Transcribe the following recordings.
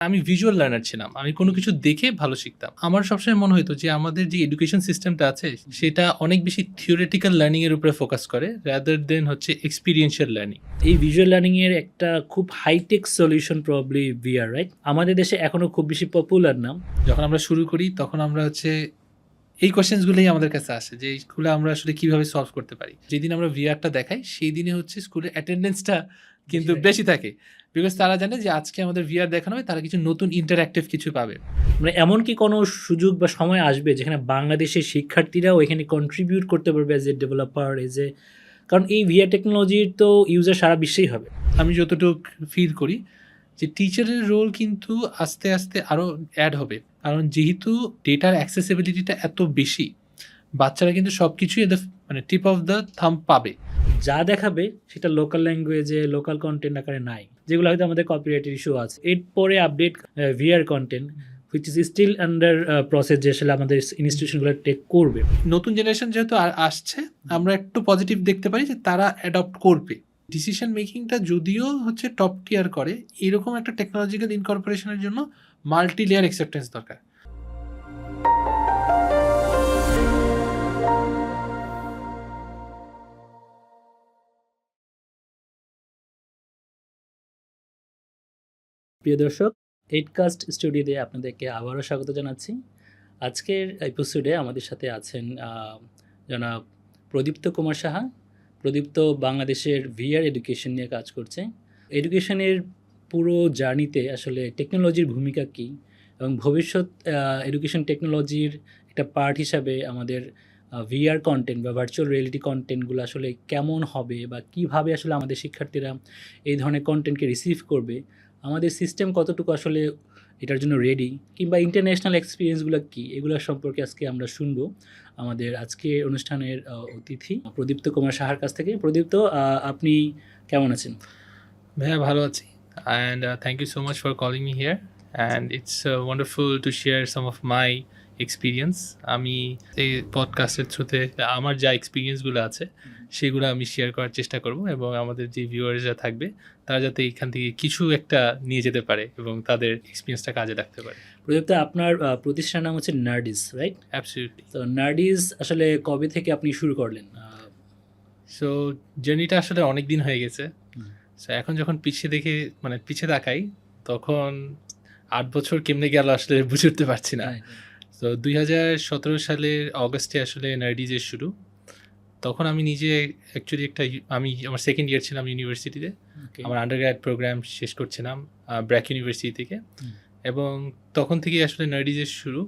আমি visual learner ছিলাম। আমি কোনো কিছু দেখে ভালো শিখতাম। আমার সবসময় মনে হইতো যে আমাদের যে এডুকেশন সিস্টেমটা আছে সেটা অনেক বেশি থিওরিটিক্যাল লার্নিং এর উপরে ফোকাস করে রাদার দেন হচ্ছে এক্সপেরিয়েন্সিয়াল লার্নিং। এই ভিজুয়াল লার্নিং এর একটা খুব high tech solution probably VR, right? আমাদের দেশে এখনো খুব বেশি পপুলার না। যখন আমরা শুরু করি তখন আমরা হচ্ছে এই কোয়েশ্চেন্সগুলোই আমাদের কাছে আসে যে স্কুলে আমরা আসলে কিভাবে সলভ করতে পারি। যেদিন আমরা ভিআরটা দেখাই সেই দিনে হচ্ছে স্কুলের অ্যাটেন্ডেন্সটা কিন্তু বেশি থাকে, বিকজ তারা জানে যে আজকে আমাদের ভিআর দেখানো হবে, তারা কিছু নতুন ইন্টারঅ্যাক্টিভ কিছু পাবে। মানে এমন কি কোনো সুযোগ বা সময় আসবে যেখানে বাংলাদেশের শিক্ষার্থীরাও এখানে কন্ট্রিবিউট করতে পারবে এজ এ ডেভেলপার, কারণ এই ভিআর টেকনোলজির তো ইউজার সারা বিশ্বেই হবে। আমি যতটুকু ফিল করি যে টিচারের রোল কিন্তু আস্তে আস্তে আরও অ্যাড হবে, কারণ যেহেতু ডেটার অ্যাক্সেসিবিলিটিটা এত বেশি, বাচ্চারা কিন্তু সব কিছুই এদের মানে টিপ অফ দ্য থাম্ব পাবে। যা দেখাবে সেটা লোকাল ল্যাঙ্গুয়েজে, লোকাল কন্টেন্ট আকারে নাই, যেগুলো হয়তো আমাদের কপিরাইটের ইস্যু আছে। এরপরে update VR content which is still under process, যে আসলে আমাদের ইনস্টিটিউশনগুলো টেক করবে। নতুন জেনারেশন যেহেতু আসছে, আমরা একটু পজিটিভ দেখতে পারি যে তারা অ্যাডপ্ট করবে। ডিসিশন মেকিংটা যদিও হচ্ছে টপ টিয়ার করে, এরকম একটা টেকনোলজিক্যাল ইনকর্পোরেশনের জন্য মাল্টি লেয়ার অ্যাকসেপ্টেন্স দরকার। প্রিয় দর্শক, এইটকাস্ট স্টুডিওতে আপনাদেরকে আবারও স্বাগত জানাচ্ছি। আজকের এপিসোডে আমাদের সাথে আছেন জনাব প্রদীপ্ত কুমার সাহা। প্রদীপ্ত বাংলাদেশের ভিআর এডুকেশন নিয়ে কাজ করছে। এডুকেশনের পুরো জার্নিতে আসলে টেকনোলজির ভূমিকা কী এবং ভবিষ্যৎ এডুকেশন টেকনোলজির একটা পার্ট হিসাবে আমাদের ভিআর কন্টেন্ট বা ভার্চুয়াল রিয়েলিটি কন্টেন্টগুলো আসলে কেমন হবে বা কীভাবে আসলে আমাদের শিক্ষার্থীরা এই ধরনের কন্টেন্টকে রিসিভ করবে, আমাদের সিস্টেম কতটুকু আসলে এটার জন্য রেডি, কিংবা ইন্টারন্যাশনাল এক্সপিরিয়েন্সগুলো কী, এগুলো সম্পর্কে আজকে আমরা শুনবো আমাদের আজকের অনুষ্ঠানের অতিথি প্রদীপ্ত কুমার সাহার কাছ থেকে। প্রদীপ্ত, আপনি কেমন আছেন? ভাইয়া ভালো আছি, and thank you so much for calling me here, and it's wonderful to share some of my experience. আমি এই পডকাস্টের থ্রুতে আমার যা এক্সপিরিয়েন্সগুলো আছে সেগুলো আমি শেয়ার করার চেষ্টা করব, এবং আমাদের যে ভিউয়ার্সরা থাকবে তারা যাতে এখান থেকে কিছু একটা নিয়ে যেতে পারে এবং তাদের এক্সপিরিয়েন্সটা কাজে রাখতে পারে। প্রদীপ্ত, আপনার প্রতিষ্ঠানের নাম হচ্ছে নার্ডিস, রাইট? অ্যাবসলিউটলি। তো নার্ডিস আসলে কবে থেকে আপনি শুরু করলেন? সো জার্নিটা আসলে অনেক দিন হয়ে গেছে। সো এখন যখন পিছিয়ে তাকাই, তখন 8 বছর কেমনে গেল আসলে বুঝে উঠতে পারছি না। তো 2017 সালের অগস্টে আসলে নার্ডিজের শুরু। তখন আমি নিজে অ্যাকচুয়ালি আমার সেকেন্ড ইয়ার ছিলাম ইউনিভার্সিটিতে। আমার আন্ডারগ্র্যাড প্রোগ্রাম শেষ করছিলাম ব্র্যাক ইউনিভার্সিটি থেকে, এবং তখন থেকেই আসলে নার্ডিজের শুরু।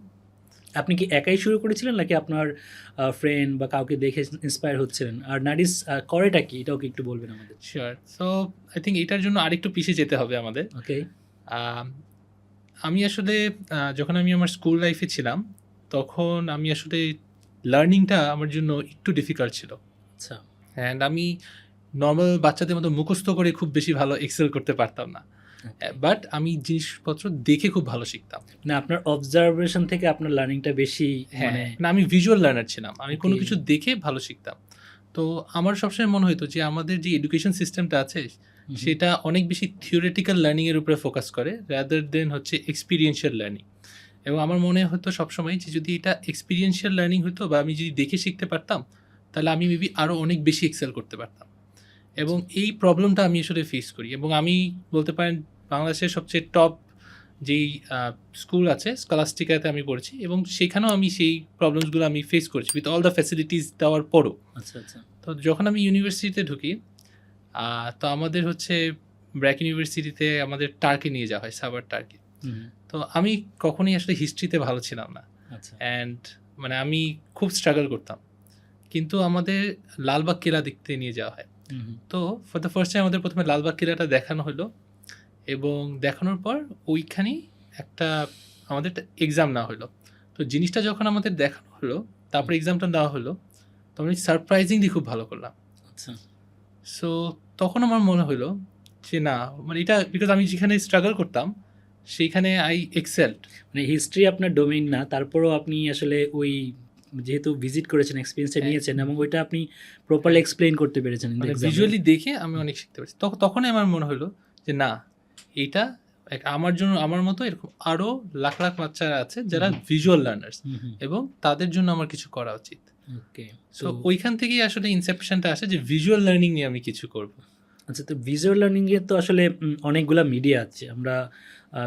আপনি কি একাই শুরু করেছিলেন নাকি আপনার ফ্রেন্ড বা কাউকে দেখে ইন্সপায়ার হচ্ছিলেন? আর নার্ডিস করেটা কি, এটাও কি একটু বলবেন আমাদের? শিওর। সো আই থিঙ্ক এটার জন্য আরেকটু পিছিয়ে যেতে হবে আমাদের। ওকে। আমি আসলে যখন আমি আমার স্কুল লাইফে ছিলাম, তখন আমি আসলে লার্নিংটা আমার জন্য একটু ডিফিকাল্ট ছিল। আচ্ছা। অ্যান্ড আমি নর্মাল বাচ্চাদের মতো মুখস্থ করে খুব বেশি ভালো এক্সেল করতে পারতাম না, বাট আমি জিনিসপত্র দেখে খুব ভালো শিখতাম। না, আপনার অবজারভেশন থেকে আপনার লার্নিংটা বেশি। মানে না, আমি ভিজুয়াল লার্নার ছিলাম। আমি কোনো কিছু দেখে ভালো শিখতাম। তো আমার সবসময় মনে হতো যে আমাদের যে এডুকেশন সিস্টেমটা আছে সেটা অনেক বেশি থিওরিটিক্যাল লার্নিং এর উপরে ফোকাস করে রাদার দেন হচ্ছে এক্সপিরিয়েন্সিয়াল লার্নিং। এবং আমার মনে হতো সবসময় যে যদি এটা এক্সপিরিয়েন্সিয়াল লার্নিং হতো বা আমি যদি দেখে শিখতে পারতাম, তাহলে আমি মেবি আরও অনেক বেশি এক্সেল করতে পারতাম। এবং এই প্রবলেমটা আমি আসলে ফেস করি, এবং আমি বলতে পারেন বাংলাদেশের সবচেয়ে টপ যেই স্কুল আছে স্কলাস্টিকাতে আমি পড়েছি, এবং সেখানেও আমি সেই প্রবলেমসগুলো আমি ফেস করেছি উইথ অল দ্য ফ্যাসিলিটিস দেওয়ার পরও। আচ্ছা আচ্ছা। তো যখন আমি ইউনিভার্সিটিতে ঢুকি, তো আমাদের হচ্ছে ব্র্যাক ইউনিভার্সিটিতে আমাদের টার্কি নিয়ে যাওয়া হয়, সাবার টার্কি। তো আমি কখনোই আসলে হিস্ট্রিতে ভালো ছিলাম না, অ্যান্ড মানে আমি খুব স্ট্রাগল করতাম। কিন্তু আমাদের লালবাগ কিলা দেখতে নিয়ে যাওয়া হয়। তো ফর দ্য ফার্স্ট টাইম আমাদের প্রথমে লালবাগ কিলাটা দেখানো হলো, এবং দেখানোর পর ওইখানেই আমাদের একটা এক্সাম নেওয়া হলো। তো জিনিসটা যখন আমাদের দেখানো হলো, তারপরে এক্সামটা দেওয়া হলো, তখন সারপ্রাইজিংলি খুব ভালো করলাম। আচ্ছা। সো তখন আমার মনে হলো যে না, মানে এটা বিকজ আমি যেখানে স্ট্রাগল করতাম সেইখানে আই এক্সেল্ড। মানে হিস্ট্রি আপনার ডোমেইন না, তারপরেও আপনি আসলে ওই যেহেতু ভিজিট করেছেন, এক্সপিরিয়েন্সটা নিয়েছেন, এবং ওইটা আপনি প্রপারলি এক্সপ্লেইন করতে পেরেছেন। ভিজুয়ালি দেখে আমি অনেক শিখতে পারছি। তখনই আমার মনে হলো যে না, এটা লাইক আমার মতো এরকম আরো লাখ লাখ বাচ্চারা আছে যারা ভিজুয়াল লার্নার্স, এবং তাদের জন্য আমার কিছু করা উচিত। ওকে, সো ওইখান থেকেই আসলে ইনসেপশনটা আসে যে ভিজুয়াল লার্নিং নিয়ে আমি কিছু করব। আচ্ছা, তো ভিজুয়াল লার্নিং এর তো আসলে অনেকগুলা মিডিয়া আছে। আমরা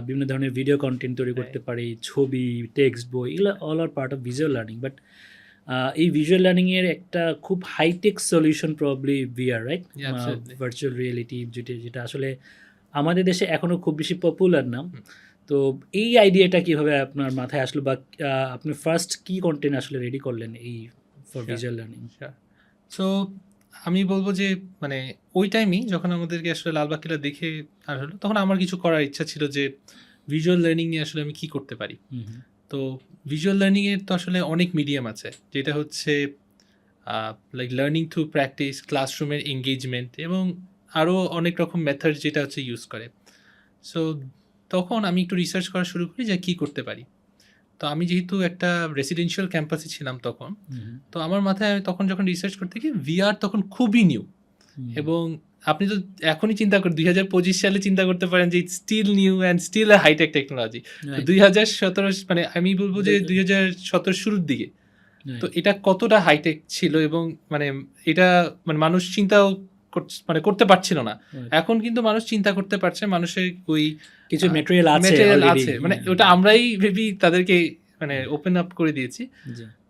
বিভিন্ন ধরনের ভিডিও কন্টেন্ট তৈরি করতে পারি, ছবি, টেক্সট বই, এগুলো all are part of visual learning. But এই ভিজুয়াল লার্নিং এর একটা খুব high tech solution probably VR, right? Yeah, absolutely. Virtual reality, যেটা আসলে আমাদের দেশে এখনো খুব বেশি পপুলার না। তো এই আইডিয়াটা কিভাবে আপনার মাথায় আসলো, বা আপনি ফার্স্ট কি কন্টেন্ট আসলে রেডি করলেন এই for Sure. Visual learning? So আমি বলবো যে মানে ওই টাইমেই যখন আমাদেরকে আসলে লালবাগ কিল্লা দেখে আর হলো, তখন আমার কিছু করার ইচ্ছা ছিল যে ভিজুয়াল লার্নিং নিয়ে আসলে আমি কি করতে পারি। তো ভিজুয়াল লার্নিংয়ের তো আসলে অনেক মিডিয়াম আছে, যেটা হচ্ছে লাইক লার্নিং থ্রু প্র্যাকটিস, ক্লাসরুমের এঙ্গেজমেন্ট, এবং আরও অনেক রকম মেথড যেটা হচ্ছে ইউজ করে। সো তখন আমি একটু রিসার্চ করা শুরু করি যে কী করতে পারি। তো আমি যেহেতু একটা রেসিডেন্সিয়াল ক্যাম্পাসে ছিলাম তখন, তো আমার মাথায় তখন যখন রিসার্চ করতে গিয়ে ভিআর তখন খুবই নিউ, এবং আপনি তো এখনই চিন্তা করেন 2025 সালে চিন্তা করতে পারেন যে it's still new and still a high tech technology. 2017 মানে আমি বলবো যে 2017 শুরুর দিকে তো এটা কতটা হাইটেক ছিল, এবং মানে এটা মানে মানুষ চিন্তাও মানে করতে পারছিল না। এখন কিন্তু মানুষ চিন্তা করতে পারছে, মানুষের ওই কিছু ম্যাটেরিয়াল আছে, মানে ওটা আমরাই ভেবি তাদেরকে মানে ওপেন আপ করে দিয়েছি,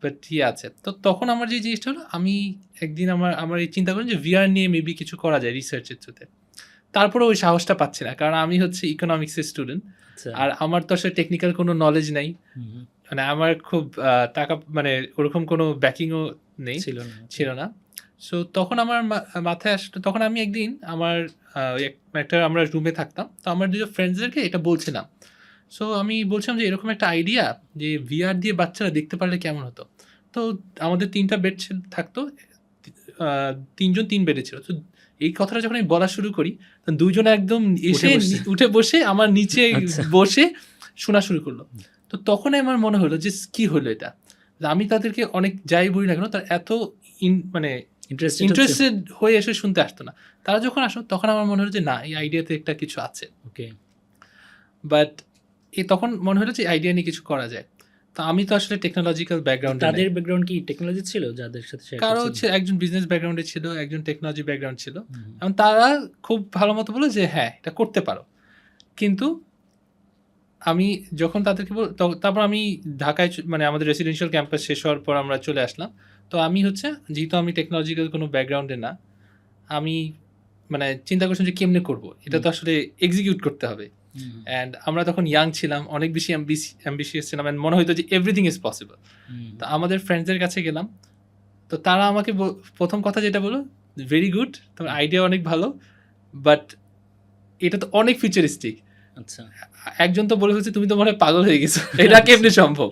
বাট আছে। তো তখন আমার যে জিনিসটা হলো, আমি একদিন আমার এই চিন্তা করি যে ভিআর নিয়ে মেবি কিছু করা যায় রিসার্চের থ্রুতে। তারপরে ওই সাহসটা পাচ্ছি না, কারণ আমি হচ্ছে ইকোনমিক্সের স্টুডেন্ট, আর আমার তো আসলে টেকনিক্যাল কোনো নলেজ নাই, মানে আমার খুব টাকা মানে ওরকম কোনো ব্যাকিংও নেই, ছিল না। সো তখন আমার মাথায় আসলো, তখন আমি একদিন আমার আমরা রুমে থাকতাম, তো আমার দুটো ফ্রেন্ডসদেরকে এটা বলছিলাম। সো আমি বলছিলাম যে এরকম একটা আইডিয়া যে ভিআর দিয়ে বাচ্চারা দেখতে পারলে কেমন হতো। তো আমাদের 3টা বেড থাকতো, 3জন 3 বেডে ছিল। তো এই কথাটা যখন আমি বলা শুরু করি, তখন 2জন একদম এসে উঠে বসে আমার নিচে বসে শোনা শুরু করলো। তো তখন আমার মনে হলো যে কি হলো এটা, আমি তাদেরকে অনেক যাই বলি না কেন, তার এত মানে ইন্টারেস্টেড হয়ে এসে শুনতে আসতো না। তারা যখন আসো তখন আমার মনে হলো যে না, এই আইডিয়াতে একটা কিছু আছে। ওকে, বাট তখন মনে হলো যে আইডিয়া নিয়ে কিছু করা যায়। তো আমি তো আসলে টেকনোলজিক্যাল ব্যাকগ্রাউন্ড, তাদের ব্যাকগ্রাউন্ড কি টেকনোলজি ছিল যাদের সাথে শেয়ার কারো হচ্ছে একজন বিজনেস ব্যাকগ্রাউন্ডে ছিল, একজন টেকনোলজি ব্যাকগ্রাউন্ড ছিল, এবং তারা খুব ভালো মতো বলে যে হ্যাঁ এটা করতে পারো। কিন্তু আমি যখন তাদেরকে তারপর আমি ঢাকায় মানে আমাদের রেসিডেন্সিয়াল ক্যাম্পাস শেষ হওয়ার পর আমরা চলে আসলাম। তো আমি হচ্ছে যেহেতু আমি টেকনোলজিক্যাল কোনো ব্যাকগ্রাউন্ডে না, আমি মানে চিন্তা করছিলাম যে কেমনে করবো এটা, তো আসলে এক্সিকিউট করতে হবে। অ্যান্ড আমরা তখন ইয়াং ছিলাম, অনেক বেশি অ্যাম্বিশিয়াস ছিলাম, অ্যান্ড মনে হইতো যে এভরিথিং ইজ পসিবল। তো আমাদের ফ্রেন্ডসদের কাছে গেলাম, তো তারা আমাকে প্রথম কথা যেটা বলো, ভেরি গুড, তোমার আইডিয়া অনেক ভালো, বাট এটা তো অনেক ফিউচারিস্টিক। আচ্ছা, একজন তো বলে হচ্ছে তুমি তো মনে হয় পাগল হয়ে গেছো, এটা কেমনে সম্ভব?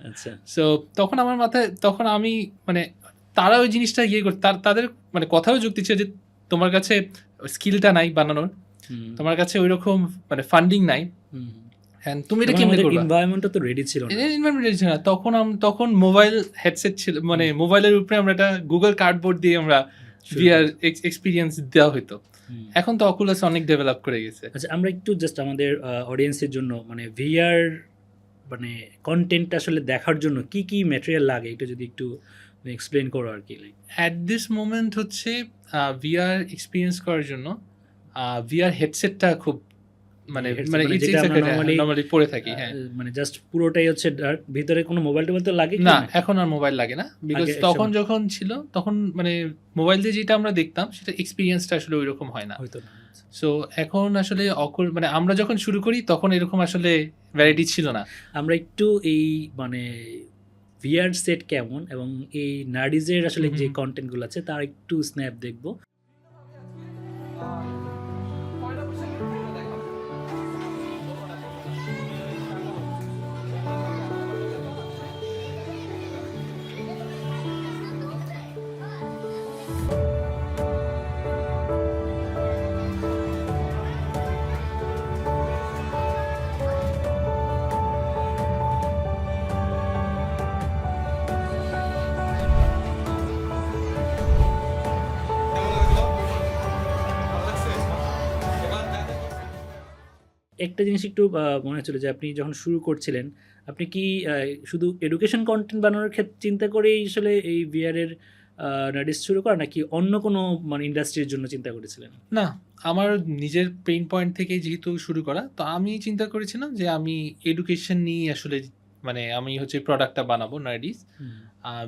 আচ্ছা, সো তখন আমার মাথায়, তখন আমি মানে তারা ওই জিনিসটা তাদের মানে কথাও যুক্তি ছিল যে তোমার কাছে স্কিলটা নাই বানানোর, তোমার কাছে ওই রকম মানে ফান্ডিং নাই, হ্যাঁ তুমি এটা কেমনে করবে? এনভায়রনমেন্টটা তো রেডি ছিল না, এনভায়রনমেন্ট রেডি ছিল না। তখন মোবাইল হেডসেট ছিল, মানে মোবাইলের উপরে আমরা একটা গুগল কার্ডবোর্ড দিয়ে আমরা ভিআর এক্সপিরিয়েন্স দেওয়া হতো। এখন তো অকুলাস অনেক ডেভেলপ করে গেছে। আচ্ছা, আমরা একটু জাস্ট আমাদের অডিয়েন্সের জন্য মানে ভিআর মানে কন্টেন্ট আসলে দেখার জন্য কি কি ম্যাটেরিয়াল লাগে একটু যদি একটু এক্সপ্লেন করো আর কি। অ্যাট দিস মোমেন্ট হচ্ছে ভিআর এক্সপিরিয়েন্স করার জন্য ভিআর হেডসেটটা খুব মানে নরমালি পরে থাকি, হ্যাঁ মানে জাস্ট পুরোটাই হচ্ছে ভিতরে কোনো মোবাইল টোবাইল তো লাগে না, এখন আর মোবাইল লাগে না, বিকজ তখন যখন ছিল তখন মানে মোবাইল দিয়ে যেটা আমরা দেখতাম সেটা এক্সপিরিয়েন্সটা আসলে ওই রকম হয় না, হয়তো না। সো এখন আসলে মানে আমরা যখন শুরু করি তখন এরকম আসলে ভ্যারাইটি ছিল না। আমরা একটু এই মানে ভিআর সেট কেমন এবং এই নার্ডিজের আসলে যে কন্টেন্টগুলো আছে তার একটু স্ন্যাপ দেখবো। একটা জিনিস একটু মনে হচ্ছিল যে আপনি যখন শুরু করছিলেন, আপনি কি শুধু এডুকেশন কনটেন্ট বানানোর ক্ষেত্রে চিন্তা করেই আসলে এই ভিআরের নার্ডিস শুরু করা, নাকি অন্য কোনো মানে ইন্ডাস্ট্রির জন্য চিন্তা করেছিলেন? না, আমার নিজের পেইন পয়েন্ট থেকেই যেহেতু শুরু করা, তো আমি চিন্তা করেছিলাম যে আমি এডুকেশন নিয়েই আসলে মানে আমি হচ্ছে প্রোডাক্টটা বানাবো Nerdis,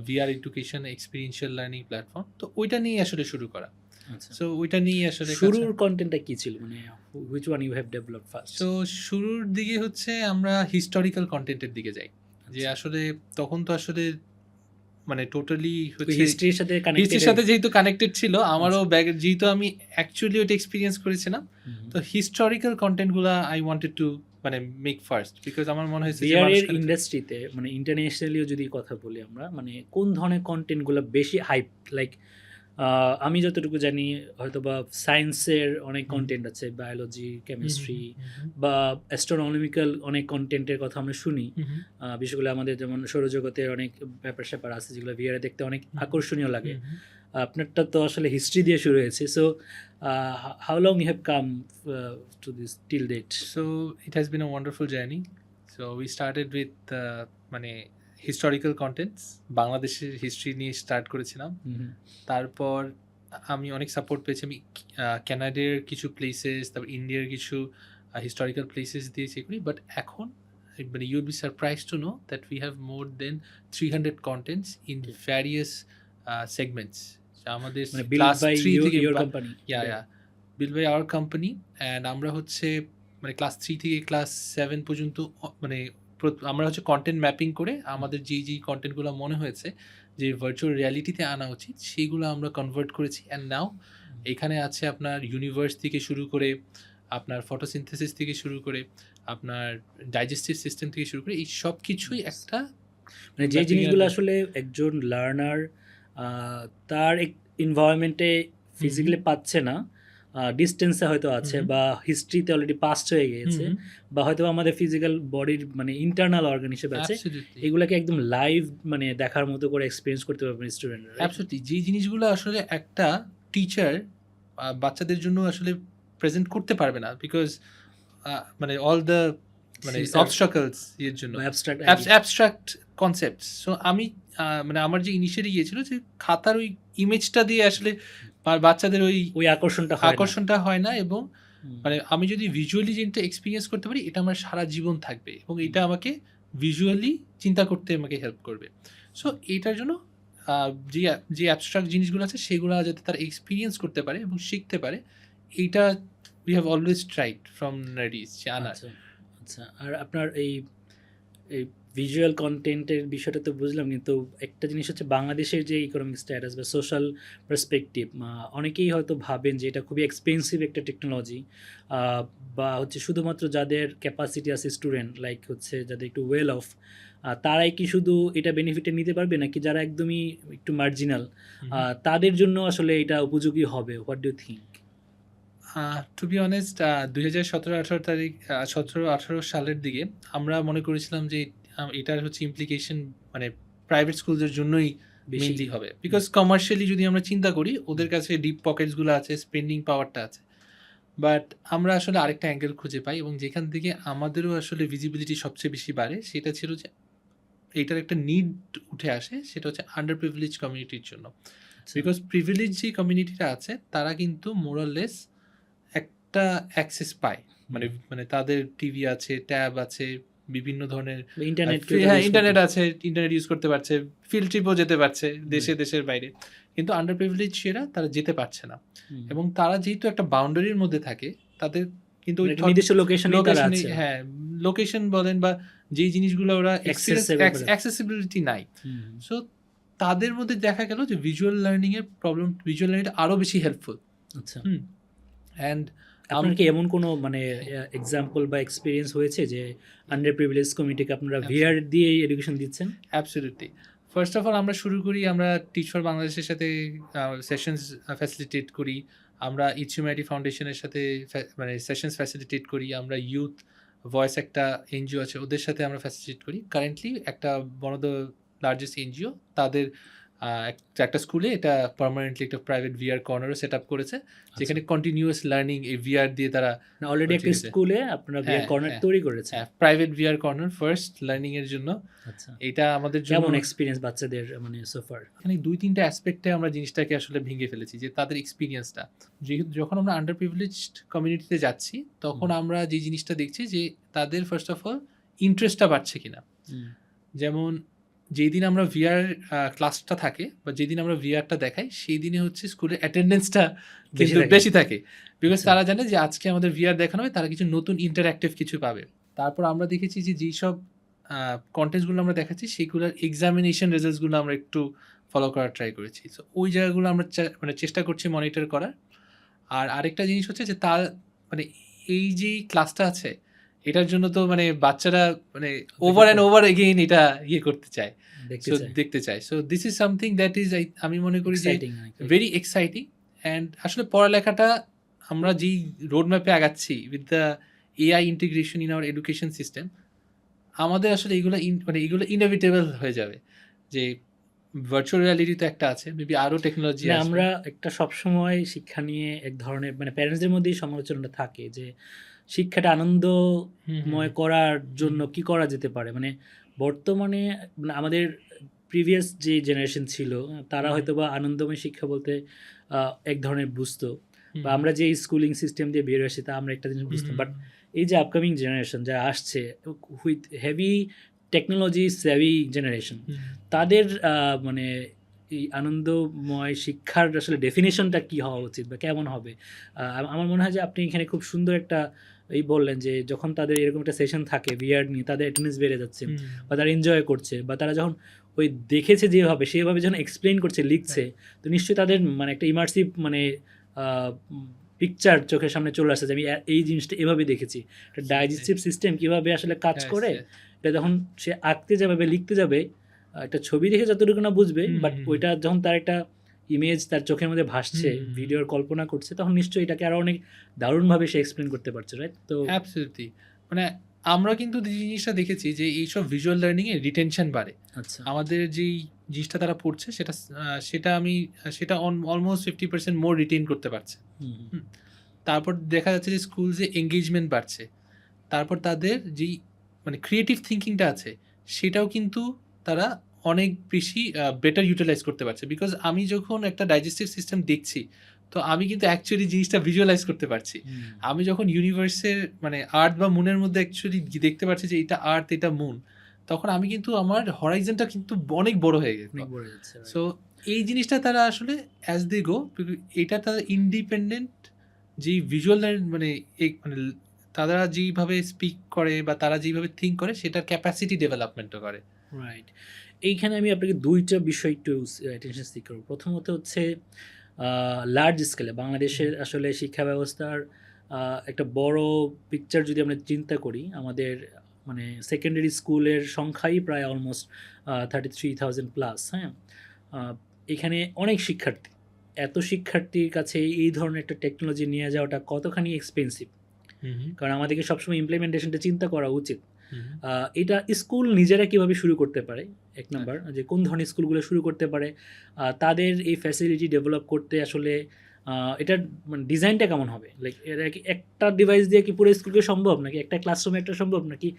VR education experiential learning platform. তো ওইটা নিয়ে আসলে শুরু করা। আচ্ছা, সো ওইটা নিয়ে আসলে শুরুর কন্টেন্টটা কি ছিল, মানে which one you have developed first? So শুরুর দিকে হচ্ছে আমরা হিস্টোরিক্যাল কন্টেন্টের দিকে যাই, যে আসলে তখন তো আসলে মানে টোটালি হচ্ছে হিস্ট্রির সাথে হিস্ট্রির কানেক্টেড। সাথে যেহেতু কানেক্টেড ছিল, আমারও ব্যাগ যেহেতু আমি অ্যাকচুয়ালি ওটা এক্সপিরিয়েন্স করেছিলাম, তো হিস্টোরিক্যাল কন্টেন্টগুলো আই ওয়ান্টেড টু মানে মেক ফার্স্ট, বিকজ আমার মনে হয়েছে যে ভিআর মানুষ এর ইন্ডাস্ট্রিতে মানে ইন্টারন্যাশনালিও যদি কথা বলি আমরা, মানে কোন ধরনের কন্টেন্টগুলো বেশি হাইপ? লাইক আমি যতটুকু জানি হয়তোবা সায়েন্সের অনেক কন্টেন্ট আছে, বায়োলজি, কেমিস্ট্রি বা অ্যাস্ট্রোনমিক্যাল অনেক কন্টেন্টের কথা আমরা শুনি। বিশেষ করে আমাদের যেমন সৌরজগতের অনেক ব্যাপার স্যাপার আছে যেগুলো ভিআরে দেখতে অনেক আকর্ষণীয় লাগে। আপনারটা তো আসলে হিস্ট্রি দিয়ে শুরু হয়েছে। So how long you have come to this till date? So it has been a wonderful journey. So we started with মানে হিস্টোরিক্যাল কন্টেন্টস, বাংলাদেশের হিস্ট্রি নিয়ে স্টার্ট করেছিলাম। তারপর আমি অনেক সাপোর্ট পেয়েছি। আমি কানাডার কিছু প্লেসেস, তারপর ইন্ডিয়ার কিছু হিস্টোরিক্যাল প্লেসেস দিয়েছি করি। বাট এখন মানে you will be surprise to know that we have more than 300 contents in various segments. আমাদের মানে ক্লাস বিল্ড বাই 3 থেকে your company. Build by our company. And আমরা হচ্ছে মানে ক্লাস 3 থেকে ক্লাস 7 পর্যন্ত মানে আমরা হচ্ছে কন্টেন্ট ম্যাপিং করে আমাদের যেই কন্টেন্টগুলো মনে হয়েছে যে ভার্চুয়াল রিয়ালিটিতে আনা উচিত, সেইগুলো আমরা কনভার্ট করেছি। অ্যান্ড নাও এখানে আছে আপনার ইউনিভার্স থেকে শুরু করে, আপনার ফটোসিনথেসিস থেকে শুরু করে, আপনার ডাইজেস্টিভ সিস্টেম থেকে শুরু করে, এই সব কিছুই একটা মানে যে জিনিসগুলো আসলে একজন লার্নার তার এনভায়রনমেন্টে ফিজিক্যালি পাচ্ছে না, ডিস্টেন্সে হয়তো আছে বা হিস্ট্রিতে অলরেডি পাস্ট হয়ে গিয়েছে, বা হয়তো আমাদের ফিজিক্যাল বডির মানে ইন্টারনাল অর্গান হিসেবে আছে, এগুলোকে একদম লাইভ মানে দেখার মতো করে এক্সপিরিয়েন্স করতে পারবেন স্টুডেন্টরা। অ্যাবসলিউটলি। যে জিনিসগুলো আসলে একটা টিচার বাচ্চাদের জন্য আসলে প্রেজেন্ট করতে পারবে না, বিকজ মানে অল দ্য মানে অবস্ট্রাকলস এর জন্য, অ্যাবস্ট্রাক্ট কনসেপ্টস। সো আমি মানে আমার যে ইনিশিয়ালি গিয়েছিল যে খাতার ওই ইমেজটা দিয়ে আসলে বাচ্চাদের ওই আকর্ষণটা হয় না। এবং মানে আমি যদি ভিজুয়ালি যেটা এক্সপিরিয়েন্স করতে পারি, এটা আমার সারা জীবন থাকবে এবং এটা আমাকে ভিজুয়ালি চিন্তা করতে আমাকে হেল্প করবে। সো এইটার জন্য যে অ্যাবস্ট্রাক্ট জিনিসগুলো আছে সেগুলো যাতে তারা এক্সপিরিয়েন্স করতে পারে এবং শিখতে পারে, এইটা we have always tried from Nerdis আনার। আচ্ছা, আর আপনার এই ভিজুয়াল কন্টেন্টের বিষয়টা তো বুঝলাম, কিন্তু একটা জিনিস হচ্ছে বাংলাদেশের যে ইকোনমিক স্ট্যাটাস বা সোশ্যাল পার্সপেক্টিভ, অনেকেই হয়তো ভাবেন যে এটা খুবই এক্সপেন্সিভ একটা টেকনোলজি, বা হচ্ছে শুধুমাত্র যাদের ক্যাপাসিটি আছে স্টুডেন্ট লাইক হচ্ছে যাদের একটু ওয়েল অফ, তারাই কি শুধু এটা বেনিফিটে নিতে পারবে, নাকি যারা একদমই একটু মার্জিনাল তাদের জন্য আসলে এটা উপযোগী হবে? What do you think? To be honest, 2017-18 সালের দিকে আমরা মনে করেছিলাম যে এটার হচ্ছে ইমপ্লিকেশন মানে প্রাইভেট স্কুলদের জন্যই মেইনলি হবে, বিকজ কমার্শিয়ালি যদি আমরা চিন্তা করি ওদের কাছে ডিপ পকেটসগুলো আছে, স্পেন্ডিং পাওয়ারটা আছে। বাট আমরা আসলে আরেকটা অ্যাঙ্গেল খুঁজে পাই এবং যেখান থেকে আমাদেরও আসলে ভিজিবিলিটি সবচেয়ে বেশি বাড়ে, সেটা ছিল যে এইটার একটা নিড উঠে আসে, সেটা হচ্ছে আন্ডার প্রিভিলেজ কমিউনিটির জন্য। বিকজ প্রিভিলেজ যে কমিউনিটিটা আছে তারা কিন্তু মোরাললেস একটা অ্যাক্সেস পায়, মানে তাদের টিভি আছে, ট্যাব আছে, বিভিন্ন ধরনের ইন্টারনেট আছে, ইন্টারনেট ইউজ করতে পারছে, ফিল্ড ট্রিপও যেতে পারছে দেশের বাইরে। কিন্তু আন্ডার প্রিভিলেজ তারা যেতে পারছে না, এবং তারা যেহেতু একটা বাউন্ডারির মধ্যে থাকে, তাদের কিন্তু লোকেশন বলেন বা যেই জিনিসগুলো ওরা অ্যাক্সেসিবিলিটি নাই। সো তাদের মধ্যে দেখা গেল যে ভিজুয়াল লার্নিং এর প্রবলেম, ভিজুয়াল লার্নিংটা আরো বেশি হেল্পফুল। আচ্ছা, অ্যান্ড আপনার কি এমন কোনো মানে এক্সাম্পল বা এক্সপিরিয়েন্স হয়েছে যে আন্ডার প্রিভিলেজ কমিউনিটিকে আপনারা ভিআর দিয়ে এডুকেশন দিচ্ছেন? অ্যাবসলিউটলি। ফার্স্ট অফ অল আমরা শুরু করি, আমরা টিচ ফর বাংলাদেশের সাথে সেশনস ফ্যাসিলিটেট করি, আমরা ইচুম্যাটি ফাউন্ডেশনের সাথে মানে সেশনস ফ্যাসিলিটেট করি, আমরা ইউথ ভয়েস একটা এনজিও আছে ওদের সাথে আমরা ফ্যাসিলিটেট করি। কারেন্টলি একটা one of the largest NGO, তাদের একটা স্কুলে এটা পার্মানেন্টলি একটা প্রাইভেট ভিআর কর্নারও সেট আপ করেছে, যেখানে কন্টিনিউয়াস লার্নিং এই ভিআর দিয়ে তারা অলরেডি একটা করেছে। স্কুলে আপনারা বিয়ার হ্যাঁ, কর্নার হ্যাঁ, তৈরি করেছেন। হ্যাঁ, private VR corner first learning এর জন্য। আচ্ছা, এটা আমাদের জন্য কেমন এক্সপিরিয়েন্স বাচ্চাদের মানে সোফার? এখানে ২-৩টা অ্যাসপেক্টে আমরা জিনিসটাকে আসলে ভেঙে ফেলেছি, যে তাদের এক্সপেরিয়েন্সটা। যেহেতু যখন আমরা আন্ডার প্রিভিলেজড কমিউনিটিতে যাচ্ছি, তখন আমরা যে জিনিসটা দেখছি যে তাদের ফার্স্ট অফ অল ইন্টারেস্টটা বাড়ছে কিনা। যেমন যেদিন আমরা ভিআর ক্লাসটা থাকে বা যেদিন আমরা ভিআরটা দেখাই, সেই দিনে হচ্ছে স্কুলের অ্যাটেন্ডেন্সটা কিন্তু বেশি থাকে, বিকজ আচ্ছা। তারা জানে যে আজকে আমাদের ভিআর দেখানো হয়, তারা কিছু নতুন ইন্টারঅ্যাক্টিভ কিছু পাবে। তারপর আমরা দেখেছি যে যেসব কন্টেন্টসগুলো আমরা দেখাচ্ছি, সেগুলোর এক্সামিনেশন রেজাল্টসগুলো আমরা একটু ফলো করার ট্রাই করেছি। সো ওই জায়গাগুলো আমরা মানে চেষ্টা করছি মনিটর করার। আর আরেকটা জিনিস হচ্ছে যে তার মানে এই যে ক্লাসটা আছে, এটার জন্য তো মানে বাচ্চারা মানে ওভার অ্যান্ড ওভার এগেইন এটা করতে চায়, দেখতে চায়। So this is something that is, আমি মনে করি যে ভেরি এক্সাইটিং। অ্যান্ড আসলে পড়ালেখাটা আমরা যেই রোড ম্যাপে আগাচ্ছি with the AI integration in our education system, আমাদের আসলে মানে এগুলো ইনএভিটেবল হয়ে যাবে। যে ভার্চুয়াল রিয়ালিটি তো একটা আছে, মেবি আরও টেকনোলজি আসবে। আমরা একটা সবসময় শিক্ষা নিয়ে এক ধরনের মানে প্যারেন্টসদের মধ্যেই সমালোচনাটা থাকে যে শিক্ষাটা আনন্দময় করার জন্য কি করা যেতে পারে। মানে বর্তমানে মানে আমাদের প্রিভিয়াস যে জেনারেশন ছিল, তারা হয়তো বা আনন্দময় শিক্ষা বলতে এক ধরনের বুঝতো, বা আমরা যে স্কুলিং সিস্টেম দিয়ে বের হয়েছি তা আমরা একটা জিনিস বুঝতাম। বাট এই যে আপকামিং জেনারেশন যারা আসছে with heavy technology Sevi generation, তাদের মানে এই আনন্দময় শিক্ষার আসলে ডেফিনেশনটা কি হওয়া উচিত বা কেমন হবে? আমার মনে হয় যে আপনি এখানে খুব সুন্দর একটা এই বললেন যে যখন তাদের এরকম একটা সেশন থাকে ভিআর নিয়ে, তাদের অ্যাটেন্ডেন্স বেড়ে যাচ্ছে বা তারা এনজয় করছে, বা তারা যখন ওই দেখেছে যেভাবে সেভাবে যখন এক্সপ্লেন করছে, লিখছে, তো নিশ্চয়ই তাদের মানে একটা ইমার্সিভ মানে পিকচার চোখের সামনে চলে আসছে যে আমি এই জিনিসটা এভাবে দেখেছি। একটা ডাইজেস্টিভ সিস্টেম কীভাবে আসলে কাজ করে, এটা যখন সে আঁকতে যাবে বা লিখতে যাবে, একটা ছবি দেখে যতটুকু না বুঝবে, বাট ওইটা যখন তার একটা ইমেজ তার চোখের মধ্যে ভাসছে, ভিডিওর কল্পনা করছে, তখন নিশ্চয়ই এটাকে আরও অনেক দারুণভাবে সে এক্সপ্লেন করতে পারছে, রাইট? তো অ্যাবসলিউটলি, মানে আমরা কিন্তু যে জিনিসটা দেখেছি যে এইসব ভিজুয়াল লার্নিংয়ে রিটেনশন বাড়ে। আচ্ছা, আমাদের যেই জিনিসটা তারা পড়ছে সেটা অলমোস্ট 50% মোর রিটেইন করতে পারছে। তারপর দেখা যাচ্ছে যে স্কুল যে এঙ্গেজমেন্ট বাড়ছে, তারপর তাদের যেই মানে ক্রিয়েটিভ থিঙ্কিংটা আছে, সেটাও কিন্তু তারা অনেক বেশি বেটার ইউটিলাইজ করতে পারছে। বিকজ আমি যখন একটা ডাইজেস্টিভ সিস্টেম দেখছি, তো আমি কিন্তু অ্যাকচুয়ালি জিনিসটা ভিজুয়ালাইজ করতে পারছি। আমি যখন ইউনিভার্সের মানে আর্থ বা মুনের মধ্যে অ্যাকচুয়ালি দেখতে পারছি যে এটা আর্থ, এটা মুন, তখন আমি কিন্তু আমার হরাইজনটা কিন্তু অনেক বড় হয়ে গেছে। সো এই জিনিসটা তারা আসলে অ্যাজ দে গো, এটা তারা ইন্ডিপেন্ডেন্ট যেই ভিজুয়াল মানে মানে তারা যেইভাবে স্পিক করে বা তারা যেইভাবে থিঙ্ক করে, সেটার ক্যাপাসিটি ডেভেলপমেন্টও করে। রাইট। এইখানে আমি আপনাকে দুইটা বিষয় একটু অ্যাটেনশন সিক করব। প্রথমত হচ্ছে লার্জ স্কেলে বাংলাদেশের আসলে শিক্ষা ব্যবস্থার একটা বড় পিকচার যদি আমরা চিন্তা করি, আমাদের মানে সেকেন্ডারি স্কুলের সংখ্যাই প্রায় অলমোস্ট 33,000+। হ্যাঁ, এখানে অনেক শিক্ষার্থী, এত শিক্ষার্থীর কাছে এই ধরনের একটা টেকনোলজি নিয়ে যাওয়াটা কতখানি এক্সপেন্সিভ, কারণ আমাদেরকে সবসময় ইমপ্লিমেন্টেশনটা চিন্তা করা উচিত। এটা স্কুল নিজেরা কিভাবে শুরু করতে পারে, এক নাম্বার, যে কোন ধরনের স্কুলগুলো শুরু করতে পারে, তাদের এই ফ্যাসিলিটি ডেভেলপ করতে আসলে এটার মানে ডিজাইনটা কেমন হবে, লাইক এটা কি একটা ডিভাইস দিয়ে কি পুরো স্কুলকে সম্ভব, নাকি একটা ক্লাসরুমে একটা সম্ভব, নাকি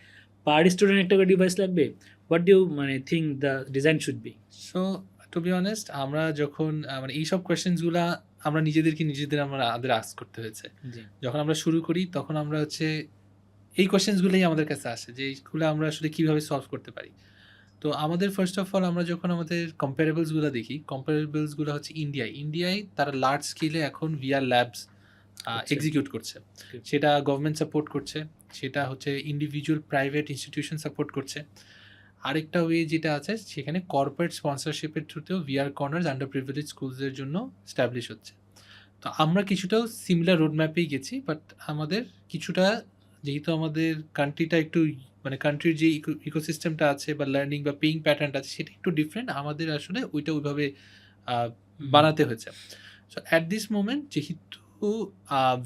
পার স্টুডেন্ট একটা করে ডিভাইস লাগবে? হোয়াট ডু মানে think the design should be? So to be honest, আমরা যখন মানে এইসব কোয়েশ্চেন্সগুলো আমরা নিজেদের আমাদের আস্ক করতে হয়েছে। যখন আমরা শুরু করি, তখন আমরা হচ্ছে এই কোয়েশ্চেন্সগুলোই আমাদের কাছে আসে যে এইগুলো আমরা আসলে কীভাবে সলভ করতে পারি। তো আমাদের ফার্স্ট অফ অল আমরা যখন আমাদের কম্পারেবলসগুলো দেখি, কম্পারেবলসগুলো হচ্ছে ইন্ডিয়ায় তারা লার্জ স্কেলে এখন ভিআর ল্যাবস এক্সিকিউট করছে। সেটা গভর্নমেন্ট সাপোর্ট করছে, সেটা হচ্ছে ইন্ডিভিজুয়াল প্রাইভেট ইনস্টিটিউশন সাপোর্ট করছে। আরেকটা ওয়ে যেটা আছে, সেখানে কর্পোরেট স্পন্সরশিপের থ্রুতেও ভিআর কর্নার্স আন্ডার প্রিভিলেজ স্কুলসের জন্য স্ট্যাবলিশ হচ্ছে। তো আমরা কিছুটাও সিমিলার রোড ম্যাপেই গেছি, বাট আমাদের কিছুটা, যেহেতু আমাদের কান্ট্রিটা একটু মানে কান্ট্রির যে ইকোসিস্টেমটা আছে বা লার্নিং বা পেইং প্যাটার্নটা আছে, সেটা একটু ডিফারেন্ট, আমাদের আসলে ওইটা ওইভাবে বানাতে হয়েছে। সো অ্যাট দিস মোমেন্ট যেহেতু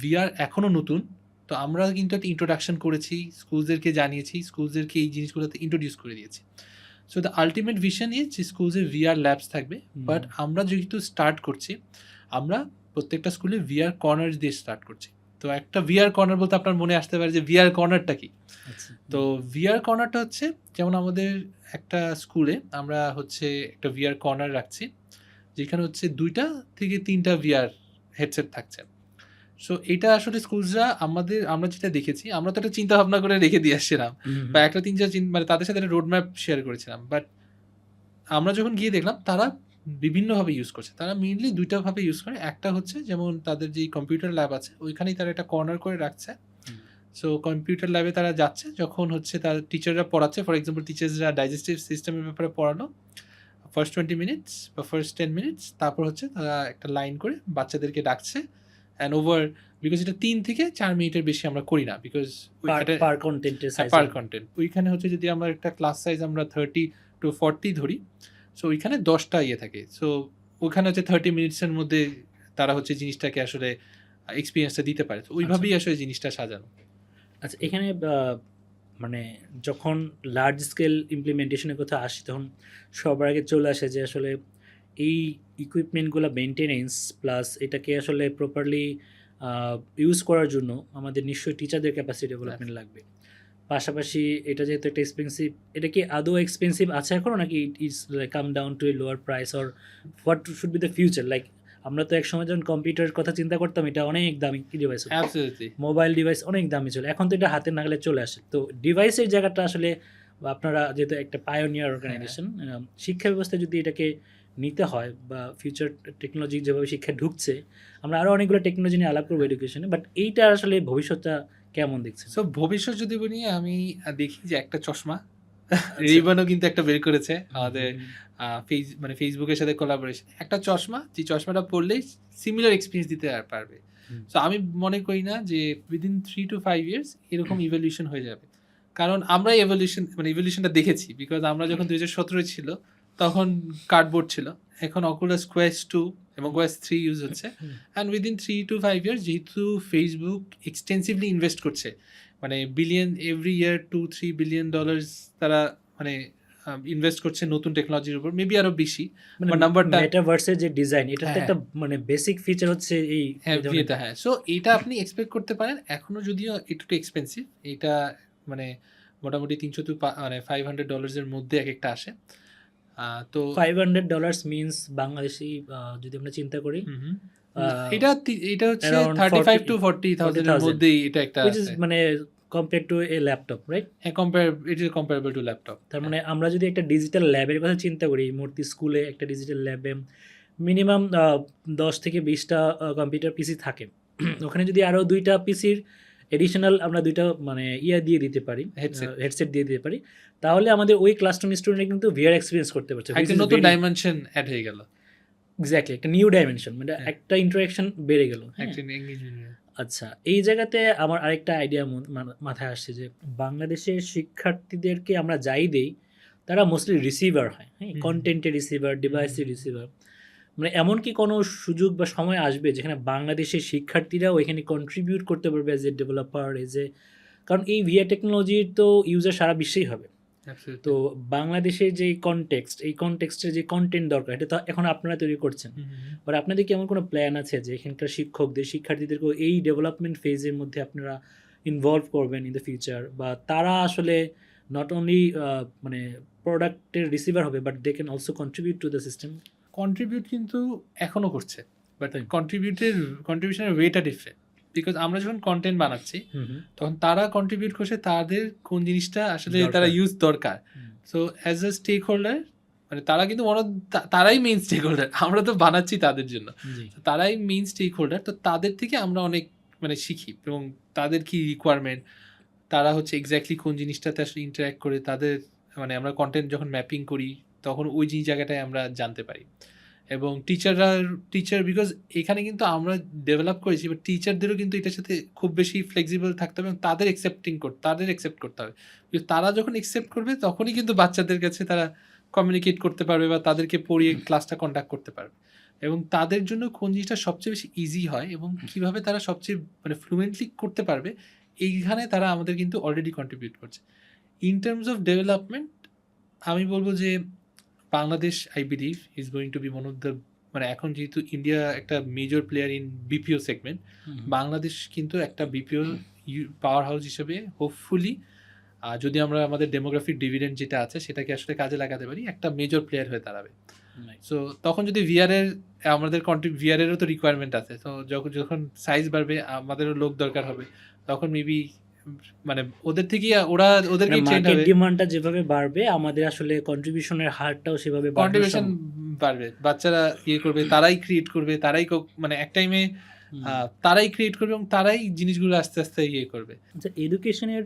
ভিআর এখনও নতুন, তো আমরা কিন্তু একটা ইন্ট্রোডাকশন করেছি, স্কুলসদেরকে জানিয়েছি, স্কুলসদেরকে এই জিনিসগুলোতে ইন্ট্রোডিউস করে দিয়েছি। So the ultimate vision is স্কুলসে VR ল্যাবস থাকবে, বাট আমরা যেহেতু স্টার্ট করছি, আমরা প্রত্যেকটা স্কুলে VR কর্নার দিয়ে স্টার্ট করছি। তো একটা VR কর্নার বলতে আপনার মনে আসতে পারে যে VR কর্নারটা কি। আচ্ছা, তো VR কর্নারটা হচ্ছে যেমন আমাদের একটা স্কুলে আমরা হচ্ছে একটা VR কর্নার রাখছি, যেখানে হচ্ছে 2টা থেকে 3টা VR হেডসেট থাকছে। সো এটা আসলে স্কুলসরা আমরা যেটা দেখেছি, আমরা তো একটা চিন্তা ভাবনা করে রেখে দিয়ে আসছিলাম, বা একটা 3-4 মানে তাদের সাথে একটা রোড ম্যাপ শেয়ার করেছিলাম, বাট আমরা যখন গিয়ে দেখলাম তারা বিভিন্নভাবে ইউজ করছে। তারা মেইনলি 2টা ভাবে ইউজ করে। একটা হচ্ছে যেমন তাদের যে কম্পিউটার ল্যাব আছে ওইখানেই তারা একটা কর্নার করে রাখছে। সো কম্পিউটার ল্যাবে তারা যাচ্ছে যখন হচ্ছে তার টিচাররা পড়াচ্ছে, ফর এক্সাম্পল টিচার্সরা ডাইজেস্টিভ সিস্টেমের ব্যাপারে পড়ানো ফার্স্ট 20 মিনিটস বা ফার্স্ট 10 মিনিটস, তারপর হচ্ছে তারা একটা লাইন করে বাচ্চাদেরকে ডাকছে অ্যান্ড ওভার, বিকজ এটা 3 থেকে 4 মিনিটের বেশি আমরা করি না, বিকজ পার কন্টেন্টের সাইজ পার কন্টেন্ট ওইখানে হচ্ছে যদি আমরা একটা ক্লাস সাইজ আমরা 30 to 40 ধরি, সো ওইখানে 10টা ইয়ে থাকে। সো ওইখানে হচ্ছে 30 মিনিটসের মধ্যে তারা হচ্ছে জিনিসটাকে আসলে এক্সপিরিয়েন্সটা দিতে পারে। তো ওইভাবেই আসলে জিনিসটা সাজানো। আচ্ছা, এখানে মানে যখন লার্জ স্কেল ইমপ্লিমেন্টেশনের কথা আসি তখন সবার আগে চলে আসে যে আসলে এই ইকুইপমেন্টগুলো মেনটেনেন্স প্লাস এটাকে আসলে প্রপারলি ইউজ করার জন্য আমাদের নিশ্চয়ই টিচারদের ক্যাপাসিটি ডেভেলপমেন্ট লাগবে। পাশাপাশি এটা যেহেতু একটা এক্সপেন্সিভ, এটা কি আদৌ এক্সপেন্সিভ আছে এখনও, নাকি it's come down to a lower price, or what should be the future? Like আমরা তো একসময় যখন কম্পিউটারের কথা চিন্তা করতাম এটা অনেক দামি ডিভাইস, অ্যাবসলিউটলি মোবাইল ডিভাইস অনেক দামি ছিল, এখন তো এটা হাতের নাগালে চলে আসে। তো ডিভাইসের জায়গাটা আসলে আপনারা যেহেতু একটা পায়োনিয়ার অর্গানাইজেশন, শিক্ষা ব্যবস্থায় যদি এটাকে নিতে হয় বা ফিউচার টেকনোলজি যেভাবে শিক্ষা ঢুকছে, আমরা আরও অনেকগুলো টেকনোলজি নিয়ে আলাপ করবো এডুকেশনে, বাট এইটা আসলে ভবিষ্যৎটা কেমন দেখছেন? সো ভবিষ্যৎ যদি বলি, আমি দেখি যে একটা চশমা রিবানও কিন্তু একটা বের করেছে আমাদের মানে ফেসবুকের সাথে কোলাবোরেশন, একটা চশমা, যে চশমাটা পরলেই সিমিলার এক্সপিরিয়েন্স দিতে আর পারবে। সো আমি মনে করি না যে উইদিন 3 to 5 ইয়ার্স এরকম ইভলিউশন হয়ে যাবে, কারণ আমরা ইভলিউশনটা দেখেছি, বিকজ আমরা যখন 2017 ছিল তখন কার্ডবোর্ড ছিল, এখন অকুলাস কোয়েস্ট 2 এবং কোয়েস্ট 3 ইউজ হচ্ছে, অ্যান্ড উইদিন 3 to 5 ইয়ার্স যেহেতু ফেসবুক এক্সটেন্সিভলি ইনভেস্ট করছে, মানে বিলিয়ন এভরি ইয়ার $2-3 বিলিয়ন তারা মানে ইনভেস্ট করছে নতুন টেকনোলজির উপর, মেবি আরো বেশি, মানে নাম্বারটা মেটাভার্সের যে ডিজাইন, এটা তো হ্যাঁ, একটা মানে বেসিক ফিচার হচ্ছে এই এটা। হ্যাঁ, সো এটা আপনি এক্সপেক্ট করতে পারেন, এখনো যদিও একটু এক্সপেন্সিভ, এটা মানে মোটামুটি 300 to মানে $500 এর মধ্যে এক একটা আসে। তো $500 মিনস বাংলাদেশি যদি আমরা চিন্তা করি, এটা হচ্ছে around 35 to 40,000 এর 40,000 মধ্যেই এটা একটা which is মানে compare to a laptop, right? It is comparable to laptop. তার মানে আমরা যদি একটা ডিজিটাল ল্যাবের কথা চিন্তা করি, মূর্তি স্কুলে একটা ডিজিটাল ল্যাবে মিনিমাম 10 থেকে 20টা কম্পিউটার পিসি থাকে। ওখানে যদি আরও 2টা পিসির এডিশনাল আমরা 2টা মানে দিয়ে দিতে পারি, হেডসেট দিয়ে দিতে পারি, তাহলে আমাদের ওই ক্লাসরুম স্টুডেন্ট কিন্তু ভিআর এক্সপিরিয়েন্স করতে পারছে, একটা নতুন ডাইমেনশন অ্যাড হয়ে গেল। এক্স্যাক্টলি একটা নিউ ডাইমেনশন, মানে একটা ইন্টারাকশন বেড়ে গেল। একটা এনগেজমেন্ট। আচ্ছা, এই জায়গাতে আমার আরেকটা আইডিয়া মাথায় আসছে যে বাংলাদেশের শিক্ষার্থীদেরকে আমরা যাই দেই তারা মোস্টলি রিসিভার হয়, হ্যাঁ, কন্টেন্টের রিসিভার, ডিভাইসের রিসিভার। মানে এমন কি কোনো সুযোগ বা সময় আসবে যেখানে বাংলাদেশের শিক্ষার্থীরাও এখানে কন্ট্রিবিউট করতে পারবে এজ এ ডেভেলপার, কারণ এই ভিআর টেকনোলজির তো ইউজার সারা বিশ্বেই হবে। তো বাংলাদেশের যে এই কনটেক্সটের যে কন্টেন্ট দরকার, এটা তো এখন আপনারা তৈরি করছেন, আর আপনাদের কি এমন কোনো প্ল্যান আছে যে এখানকার শিক্ষার্থীদেরকেও এই ডেভেলপমেন্ট ফেজের মধ্যে আপনারা ইনভলভ করবেন ইন দ্য ফিউচার, বা তারা আসলে নট অনলি মানে প্রোডাক্টের রিসিভার হবে, but they can also contribute to the system? Contribute কিন্তু এখনো করছে, বাট কন্ট্রিবিউশনের ওয়েটা ডিফারেন্ট, বিকজ আমরা যখন কন্টেন্ট বানাচ্ছি তখন তারা কন্ট্রিবিউট করছে তাদের কোন জিনিসটা আসলে তারা ইউজ দরকার। So as a stakeholder, মানে তারা কিন্তু তারাই মেইন স্টেক হোল্ডার, আমরা তো বানাচ্ছি তাদের জন্য, তারাই মেইন স্টেক হোল্ডার। তো তাদের থেকে আমরা অনেক মানে শিখি, এবং তাদের কি রিকোয়ারমেন্ট, তারা হচ্ছে এক্স্যাক্টলি কোন জিনিসটাতে আসলে ইন্টারাক্ট করে, তাদের মানে আমরা কন্টেন্ট যখন ম্যাপিং করি তখন ওই জায়গাটায় আমরা জানতে পারি। এবং টিচার বিকজ এখানে কিন্তু আমরা ডেভেলপ করেছি, বাট টিচারদেরও কিন্তু এটার সাথে খুব বেশি ফ্লেক্সিবল থাকতে হবে, এবং তাদের অ্যাকসেপ্ট করতে হবে। তারা যখন অ্যাকসেপ্ট করবে তখনই কিন্তু বাচ্চাদের কাছে তারা কমিউনিকেট করতে পারবে বা তাদেরকে পড়িয়ে ক্লাসটা কন্ডাক্ট করতে পারবে। এবং তাদের জন্য কোন জিনিসটা সবচেয়ে বেশি ইজি হয় এবং কিভাবে তারা সবচেয়ে মানে ফ্লুয়েন্টলি করতে পারবে, এইখানে তারা আমাদের কিন্তু অলরেডি কন্ট্রিবিউট করছে। ইন টার্মস অফ ডেভেলপমেন্ট আমি বলবো যে Bangladesh I believe is going to be one of the, মানে এখন যেহেতু ইন্ডিয়া একটা major player in BPO segment, Bangladesh কিন্তু একটা বিপিও পাওয়ার হাউস হিসেবে হোপফুলি, যদি আমরা আমাদের ডেমোগ্রাফিক ডিভিডেন্ড যেটা আছে সেটাকে আসলে কাজে লাগাতে পারি, একটা মেজর প্লেয়ার হয়ে দাঁড়াবে। সো তখন যদি আমাদের ভিআরেরও তো রিকোয়ারমেন্ট আছে, তো যখন যখন সাইজ বাড়বে আমাদেরও লোক দরকার হবে, তখন মেবি মানে ওদের থেকেই ওদেরকেই ট্রেন্ড মার্কেট হবে, ডিমান্ডটা যেভাবে বাড়বে আমাদের আসলে কন্ট্রিবিউশনের হারটাও সেভাবে কন্ট্রিবিউশন বাড়বে, বাচ্চারা ইয়ে করবে, তারাই ক্রিয়েট করবে, তারাই মানে এক টাইমে তারাই ক্রিয়েট করবে এবং তারাই জিনিসগুলো আস্তে আস্তে ইয়ে করবে। আচ্ছা, এডুকেশনের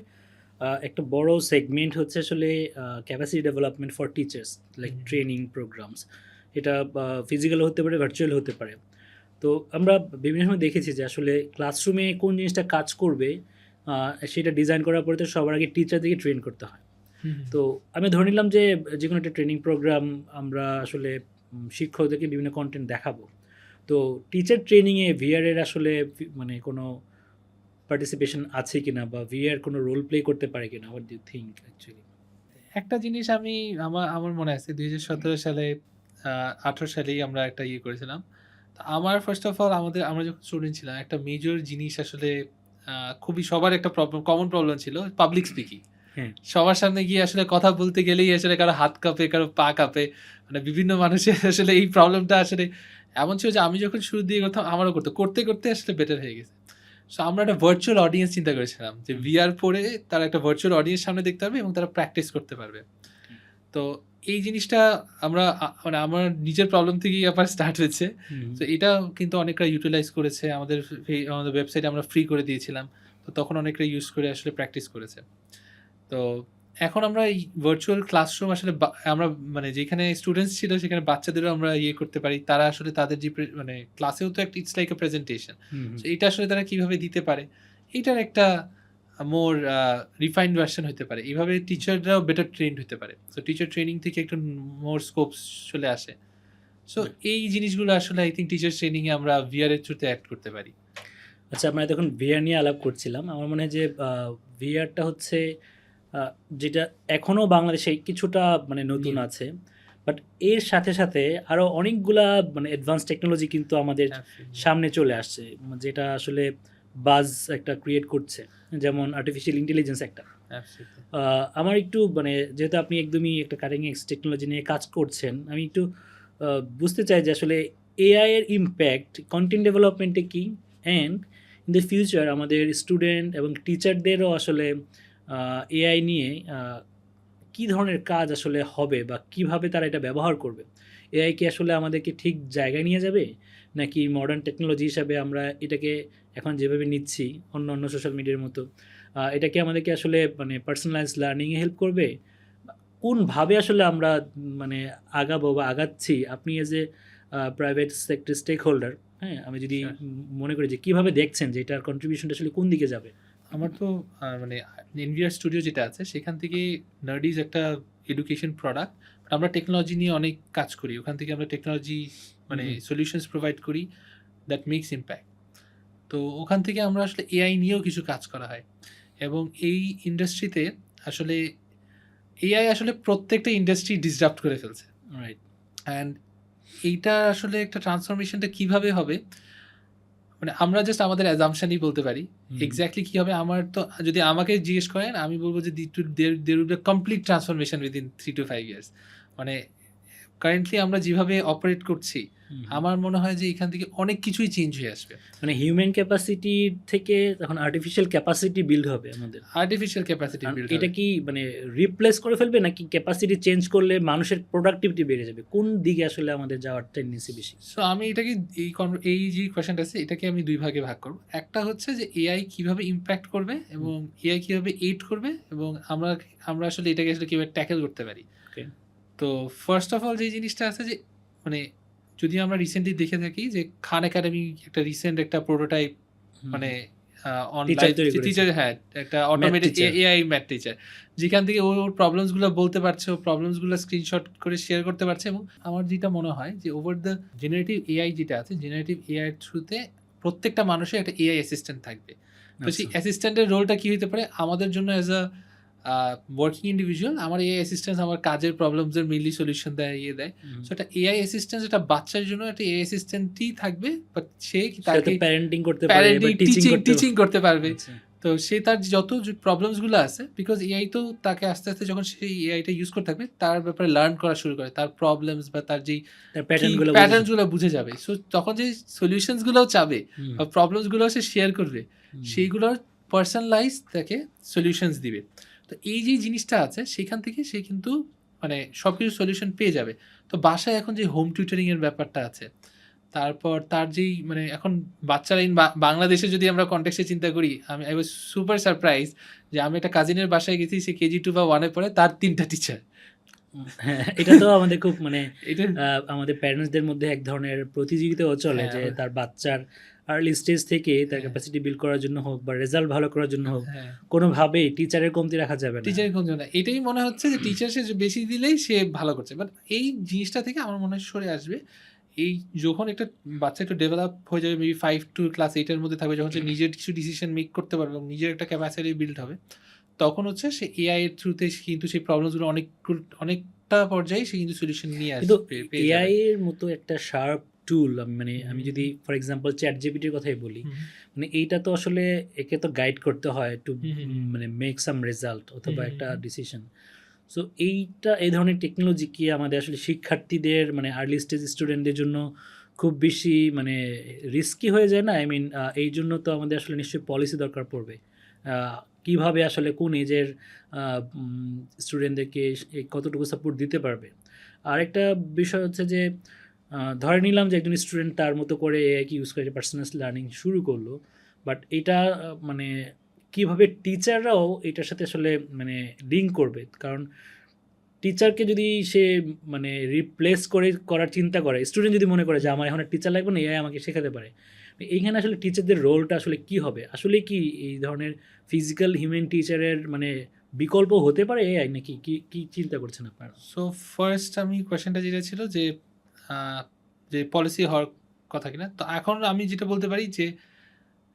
একটা বড় সেগমেন্ট হচ্ছে আসলে capacity development for teachers, like training programs. এটা ফিজিক্যাল হতে পারে, ভার্চুয়াল হতে পারে। তো আমরা বিভিন্ন সময় দেখেছি যে আসলে ক্লাসরুমে কোন জিনিসটা কাজ করবে সেটা ডিজাইন করার পরে তো সবার আগে টিচারদেরকে ট্রেন করতে হয়। তো আমি ধরে নিলাম যে যে কোনো একটা ট্রেনিং প্রোগ্রাম আমরা আসলে শিক্ষকদেরকে বিভিন্ন কন্টেন্ট দেখাবো। তো টিচার ট্রেনিংয়ে ভিআরের আসলে মানে কোনো পার্টিসিপেশন আছে কিনা, বা ভিআর কোনো রোল প্লে করতে পারে কিনা? What do you think actually? একটা জিনিস আমার মনে আছে ২০১৭ সালে ১৮ সালেই আমরা একটা ইয়ে করেছিলাম। তো আমার ফার্স্ট অফ অল আমরা যখন স্টুডেন্ট ছিলাম, একটা মেজর জিনিস আসলে খুবই সবার একটা কমন প্রবলেম ছিল পাবলিক স্পিকিং। হ্যাঁ। সবার সামনে গিয়ে আসলে কথা বলতে গেলেই আসলে কারো হাত কাঁপে, কারো পা কাঁপে। মানে বিভিন্ন মানুষের আসলে এই প্রবলেমটা আসলে এমন ছিল যে আমি যখন শুরুর দিকে করতাম আমারও করতে করতে আসলে বেটার হয়ে গেছে। সো আমরা একটা ভার্চুয়াল অডিয়েন্স চিন্তা করেছিলাম যে ভিআর পরে তারা একটা ভার্চুয়াল অডিয়েন্স সামনে দেখতে পারবে এবং তারা প্র্যাকটিস করতে পারবে। তো এই জিনিসটা আমরা মানে আমার নিজের প্রবলেম থেকেই আবার স্টার্ট হয়েছে। তো এটা কিন্তু অনেকটা ইউটিলাইজ করেছে, আমাদের ওয়েবসাইটে আমরা ফ্রি করে দিয়েছিলাম। তো তখন অনেকটা ইউজ করে আসলে প্র্যাকটিস করেছে। তো এখন আমরা এই ভার্চুয়াল ক্লাসরুম আসলে আমরা মানে যেখানে স্টুডেন্টস ছিল সেখানে বাচ্চাদেরও আমরা ইয়ে করতে পারি। তারা আসলে তাদের যে মানে ক্লাসেও তো একটা it's like a presentation. So এটা আসলে তারা কিভাবে দিতে পারে, এইটার একটা মোর রিফাইন্ড ভার্সন হতে পারে। এইভাবে টিচাররাও বেটার ট্রেন্ড হতে পারে। সো টিচার ট্রেনিং থেকে একটু মোর স্কোপ চলে আসে। সো এই জিনিসগুলো আসলে আই থিঙ্ক টিচার ট্রেনিং এ আমরা ভিআর এর থ্রুতে অ্যাড করতে পারি। আচ্ছা, আমরা তখন ভিআর নিয়ে আলাপ করছিলাম। আমার মনে হয় যে ভিআরটা হচ্ছে যেটা এখনও বাংলাদেশে কিছুটা মানে নতুন আছে, বাট এর সাথে সাথে আরও অনেকগুলা মানে অ্যাডভান্স টেকনোলজি কিন্তু আমাদের সামনে চলে আসছে, যেটা আসলে বাজ একটা ক্রিয়েট করছে, যেমন আর্টিফিশিয়াল ইন্টেলিজেন্স একটা। আমার একটু মানে যেহেতু আপনি একদমই একটা কাটিং এজ টেকনোলজি নিয়ে কাজ করছেন, আমি একটু বুঝতে চাই যে আসলে এআই এর ইম্প্যাক্ট কন্টেন্ট ডেভেলপমেন্টে কী, অ্যান্ড ইন দ্য ফিউচার আমাদের স্টুডেন্ট এবং টিচারদেরও আসলে এআই নিয়ে কী ধরনের কাজ আসলে হবে বা কিভাবে তারা এটা ব্যবহার করবে। এআই কি আসলে আমাদেরকে ঠিক জায়গায় নিয়ে যাবে, নাকি মডার্ন টেকনোলজি হিসাবে আমরা এটাকে এখন যেভাবে নিচ্ছি অন্য অন্য সোশ্যাল মিডিয়ার মতো, এটাকে আমাদেরকে আসলে মানে পার্সোনালাইজ লার্নিংয়ে হেল্প করবে? কোনভাবে আসলে আমরা মানে আগাবো বা আগাচ্ছি? আপনি as a private sector stakeholder, হ্যাঁ, আমি যদি মনে করি যে কীভাবে দেখছেন যে এটার কন্ট্রিবিউশনটা আসলে কোন দিকে যাবে? আমার তো মানে এনভিআর স্টুডিও যেটা আছে সেখান থেকে নার্ডিজ একটা এডুকেশন প্রোডাক্ট, আমরা টেকনোলজি নিয়ে অনেক কাজ করি। ওখান থেকে আমরা টেকনোলজি মানে সলিউশনস প্রোভাইড করি দ্যাট মেক্স ইম্প্যাক্ট। তো ওখান থেকে আমরা আসলে এআই নিয়েও কিছু কাজ করা হয় এবং এই ইন্ডাস্ট্রিতে আসলে এআই আসলে প্রত্যেকটা ইন্ডাস্ট্রি ডিসরাপ্ট করে ফেলছে, রাইট? অ্যান্ড এইটা আসলে একটা ট্রান্সফরমেশনটা কিভাবে হবে, মানে আমরা জাস্ট আমাদের অ্যাজাম্পশনই বলতে পারি। এক্স্যাক্টলি কী হবে আমার তো, যদি আমাকে জিজ্ঞেস করেন আমি বলবো যে there will be complete transformation within 3 to 5 years। মানে কারেন্টলি আমরা যেভাবে অপারেট করছি আমার মনে হয় যে এখান থেকে অনেক কিছুই চেঞ্জ হয়ে আসবে। মানে হিউম্যান ক্যাপাসিটি থেকে তখন আর্টিফিশিয়াল ক্যাপাসিটি বিল্ড হবে আমাদের। আর্টিফিশিয়াল ক্যাপাসিটি বিল্ড এটা কি মানে রিপ্লেস করে ফেলবে, নাকি ক্যাপাসিটি চেঞ্জ করলে মানুষের প্রোডাক্টিভিটি বেড়ে যাবে? কোন দিকে আসলে আমাদের যাওয়ার টেন্ডেন্সি বেশি? সো আমি এটাকে এই যে কোয়েশ্চেনটা আছে এটাকে আমি 2 ভাগে ভাগ করব। একটা হচ্ছে যে এআই কিভাবে ইমপ্যাক্ট করবে এবং এআই কিভাবে এইড করবে এবং আমরা আসলে এটাকে আসলে কিভাবে ট্যাকেল করতে পারি। তো ফার্স্ট অফ অল যে জিনিসটা আছে যে মানে যদি আমরা রিসেন্টলি দেখে থাকি যে খান একাডেমি একটা রিসেন্ট একটা প্রোটোটাইপ মানে অনলাইন টিচার, হ্যাঁ, একটা অটোমেটেড এআই ম্যাথ টিচার, যেখান থেকে ওর প্রবলেমসগুলো বলতে পারছে, ও প্রবলেমসগুলো স্ক্রিনশট করে শেয়ার করতে পারছে। এবং আমার যেটা মনে হয় যে ওভার দ্য জেনারেটিভ এআই যেটা আছে, জেনারেটিভ এআই এর থ্রুতে প্রত্যেকটা মানুষের একটা এআই অ্যাসিস্ট্যান্ট থাকবে। তো সেই অ্যাসিস্ট্যান্টের রোলটা কি হতে পারে আমাদের জন্য অ্যাজ আ ওয়ার্কিং ইন্ডিভিজুয়াল, আমার এআই অ্যাসিস্ট্যান্ট আমার কাজের প্রবলেমসের মেইনলি সলিউশন দেয়। সো একটা এআই অ্যাসিস্ট্যান্ট, এটা বাচ্চার জন্য একটা এআই অ্যাসিস্ট্যান্টই থাকবে, বাট সে তাকে প্যারেন্টিং করতে পারে বা টিচিং করতে পারবে। আচ্ছা। তো সে তার যত প্রবলেমসগুলো আছে, বিকজ এআই তো তাকে আস্তে আস্তে যখন সে এআইটা ইউজ করতে থাকবে তার ব্যাপারে লার্ন করা শুরু করে, তার প্রবলেমস বা তার যেই প্যাটার্নগুলো বুঝে যাবে। সো তখন যে সলিউশনসগুলোও চাবে বা প্রবলেমসগুলো সে শেয়ার করবে, সেইগুলোর পার্সোনালাইজ তাকে সলিউশনস দিবে। তো এই যে জিনিসটা আছে সেখান থেকে সে কিন্তু মানে সব কিছু সলিউশন পেয়ে যাবে। তো বাসায় এখন যে হোম টিউটরিংয়ের ব্যাপারটা আছে, তারপর তার যেই মানে এখন বাচ্চারা বাংলাদেশে যদি আমরা কনটেক্সটে চিন্তা করি, আই ওয়াজ সুপার সারপ্রাইজ যে আমি একটা কাজিনের বাসায় গেছি, সে কেজি 2 বা 1-এ পড়ে, তার 3টা টিচার। হ্যাঁ, এটা তো আমাদের খুব মানে এটা আমাদের প্যারেন্টসদের মধ্যে এক ধরনের প্রতিযোগিতাও চলে যে তার বাচ্চার আর্লি স্টেজ থেকে তার ক্যাপাসিটি বিল্ড করার জন্য হোক বা রেজাল্ট ভালো করার জন্য হোক, কোনোভাবেই টিচারের কমতি রাখা যাবে না। টিচারের কমতি না, এটাই মনে হচ্ছে যে টিচার সে বেশি দিলেই সে ভালো করছে। বাট এই জিনিসটা থেকে আমার মনে হয় সরে আসবে। এই যখন একটা বাচ্চা একটু ডেভেলপ হয়ে যাবে, মেবি 5 to ক্লাস 8-এর মধ্যে থাকবে, যখন সে নিজের কিছু ডিসিশন মেক করতে পারবে এবং নিজের একটা ক্যাপাসিটি বিল্ড হবে, তখন হচ্ছে সে এআই এর থ্রুতে কিন্তু সেই প্রবলেমসগুলো অনেকটা পর্যায়ে সে কিন্তু সলিউশন নিয়ে কিন্তু আসবে। এআই এর মতো একটা শার্প টুল, মানে আমি যদি ফর এক্সাম্পল চ্যাট জিপিটির কথাই বলি, মানে এইটা তো আসলে একে তো গাইড করতে হয় টু মানে মেক সাম রেজাল্ট অথবা একটা ডিসিশন। সো এই ধরনের টেকনোলজি কি আমাদের আসলে শিক্ষার্থীদের মানে আর্লি স্টেজ স্টুডেন্টদের জন্য খুব বেশি মানে রিস্কি হয়ে যায় না? আই মিন এই জন্য তো আমাদের আসলে নিশ্চয়ই পলিসি দরকার পড়বে। কিভাবে আসলে কোন এজের স্টুডেন্টদেরকে কতটুকু সাপোর্ট দিতে পারবে। আরেকটা বিষয় হচ্ছে যে ধরে নিলাম যে একজন স্টুডেন্ট তার মতো করে এআইকে ইউজ করে পার্সোনাল লার্নিং শুরু করলো, বাট এটা মানে কীভাবে টিচাররাও এটার সাথে আসলে মানে লিঙ্ক করবে? কারণ টিচারকে যদি সে মানে রিপ্লেস করার চিন্তা করে, স্টুডেন্ট যদি মনে করে যে আমার এখন টিচার লাগবে না, এআই আমাকে শেখাতে পারে, এইখানে আসলে টিচারদের রোলটা আসলে কি হবে? আসলে কি এই ধরনের ফিজিক্যাল হিউম্যান টিচারের মানে বিকল্প হতে পারে এআই, নাকি কি চিন্তা করছেন আপনারা? সো ফার্স্ট আমি কোয়েশ্চেনটা যেটা ছিল যে যে পলিসি হওয়ার কথা কিনা, তো এখন আমি যেটা বলতে পারি যে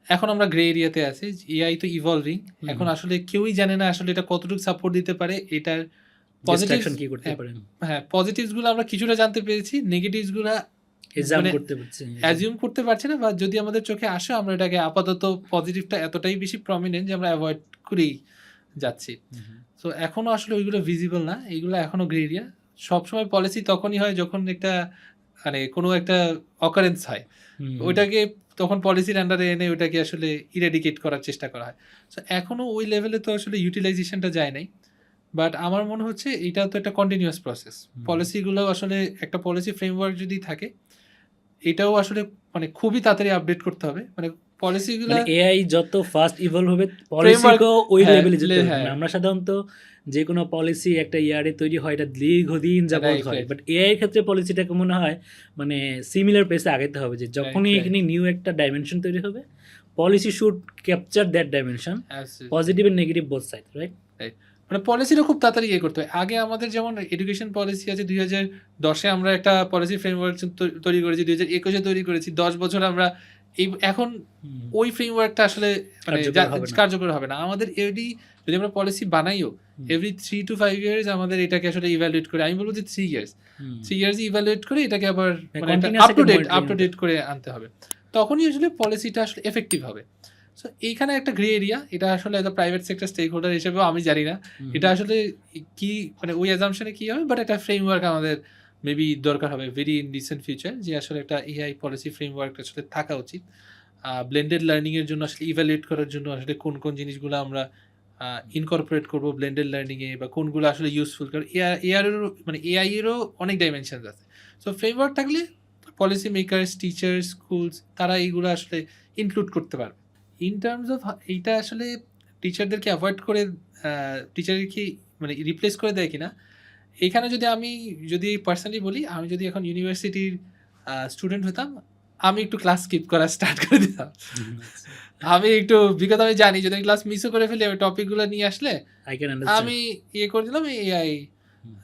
এখন আমরা গ্রে এরিয়াতে আছি। এআই তো ইভলভিং, এখন আসলে কেউই জানে না আসলে এটা কতটুকু সাপোর্ট দিতে পারে, এটার পজিটিভ কি করতে পারে। হ্যাঁ, পজিটিভসগুলো আমরা কিছুটা জানতে পেরেছি, নেগেটিভসগুলো অ্যাজিউম করতে পারছি না, বা যদি আমাদের চোখে আসে আমরা এটাকে আপাতত পজিটিভটা এতটাই বেশি প্রমিনেন্ট যে আমরা অ্যাভয়েড করেই যাচ্ছি। সো এখনও আসলে ওইগুলো ভিজিবল না, এইগুলো এখনও গ্রে এরিয়া। সবসময় পলিসি তখনই হয় যখন একটা মানে কোনো একটা অকারেন্স হয়, ওইটাকে তখন পলিসির আন্ডারে এনে ওইটাকে আসলে ইরেডিকেট করার চেষ্টা করা হয়। সো এখনও ওই লেভেলে তো আসলে ইউটিলাইজেশনটা যায় নাই, বাট আমার মনে হচ্ছে এটা তো একটা কন্টিনিউয়াস প্রসেস। পলিসিগুলো আসলে একটা পলিসি ফ্রেমওয়ার্ক যদি থাকে, এটাও আসলে মানে খুবই তাড়াতাড়ি আপডেট করতে হবে। মানে পলিসিগুলো এআই যত ফাস্ট ইভলভ হবে পলিসিও ওই লেভেলে যেতে হবে। আমরা সাধারণত যে কোনো পলিসি একটা ইয়ারে তৈরি হয়, এটা দীর্ঘদিন যাবত হয়, বাট এআই এর ক্ষেত্রে পলিসিটাকে মনে হয় মানে সিমিলার পেসে আগাইতে হবে, যে যখনই এখানে নিউ একটা ডাইমেনশন তৈরি হবে, policy should capture that dimension, positive and negative both side, right? মানে পলিসিটা খুব তাড়াতাড়ি ইয়ে করতে হয়। আগে আমাদের যেমন এডুকেশন পলিসি আছে, 2010-এ আমরা একটা পলিসি ফ্রেমওয়ার্ক তৈরি করেছি, 2021-এ তৈরি করেছি, 10 বছর আমরা এখন ওই ফ্রেমওয়ার্কটা আসলে মানে কার্যকর হবে না। আমাদের যদি আমরা পলিসি বানাইও, এভরি 3 to 5 years আমাদের এটাকে আসলে ইভ্যালুয়েট করে, আমি বলবো যে 3 years ইভ্যালুয়েট করে এটাকে আবার মানে আপ টু ডেট করে আনতে হবে, তখনই আসলে পলিসিটা আসলে এফেক্টিভ হবে। সো এইখানে একটা গ্রে এরিয়া, এটা আসলে as private sector stakeholder হিসেবেও আমি জানি না এটা আসলে কি মানে ওই অ্যাজাম্পশনে কি হবে, বাট একটা ফ্রেমওয়ার্ক আমাদের মেবি দরকার হবে ভেরি ইন রিসেন্ট ফিউচার, যে আসলে একটা এআই পলিসি ফ্রেমওয়ার্ক আসলে থাকা উচিত ব্লেন্ডেড লার্নিংয়ের জন্য, আসলে ইভ্যালুয়েট করার জন্য আসলে কোন কোন জিনিসগুলো আমরা ইনকর্পোরেট করবো ব্লেন্ডেড লার্নিংয়ে, বা কোনগুলো আসলে ইউজফুল। কারণ এআরও মানে এআই এরও অনেক ডাইমেনশনস আছে। সো ফ্রেমওয়ার্ক থাকলে পলিসি মেকার্স, টিচার্স, স্কুলস, তারা এইগুলো আসলে ইনক্লুড করতে পারবে। ইন টার্মস অফ এইটা আসলে টিচারদেরকে অ্যাভয়েড করে টিচারকে মানে রিপ্লেস করে দেয় কিনা, এখানে যদি পার্সোনালি বলি, আমি যদি এখন ইউনিভার্সিটির স্টুডেন্ট হতাম, আমি একটু ক্লাস স্কিপ করা স্টার্ট করে দিতাম। আমি একটু বিকজ আমি জানি যদি আমি ক্লাস মিসও করে ফেলি, ওই টপিকগুলো নিয়ে আসলে আমি ইয়ে করে দিলাম,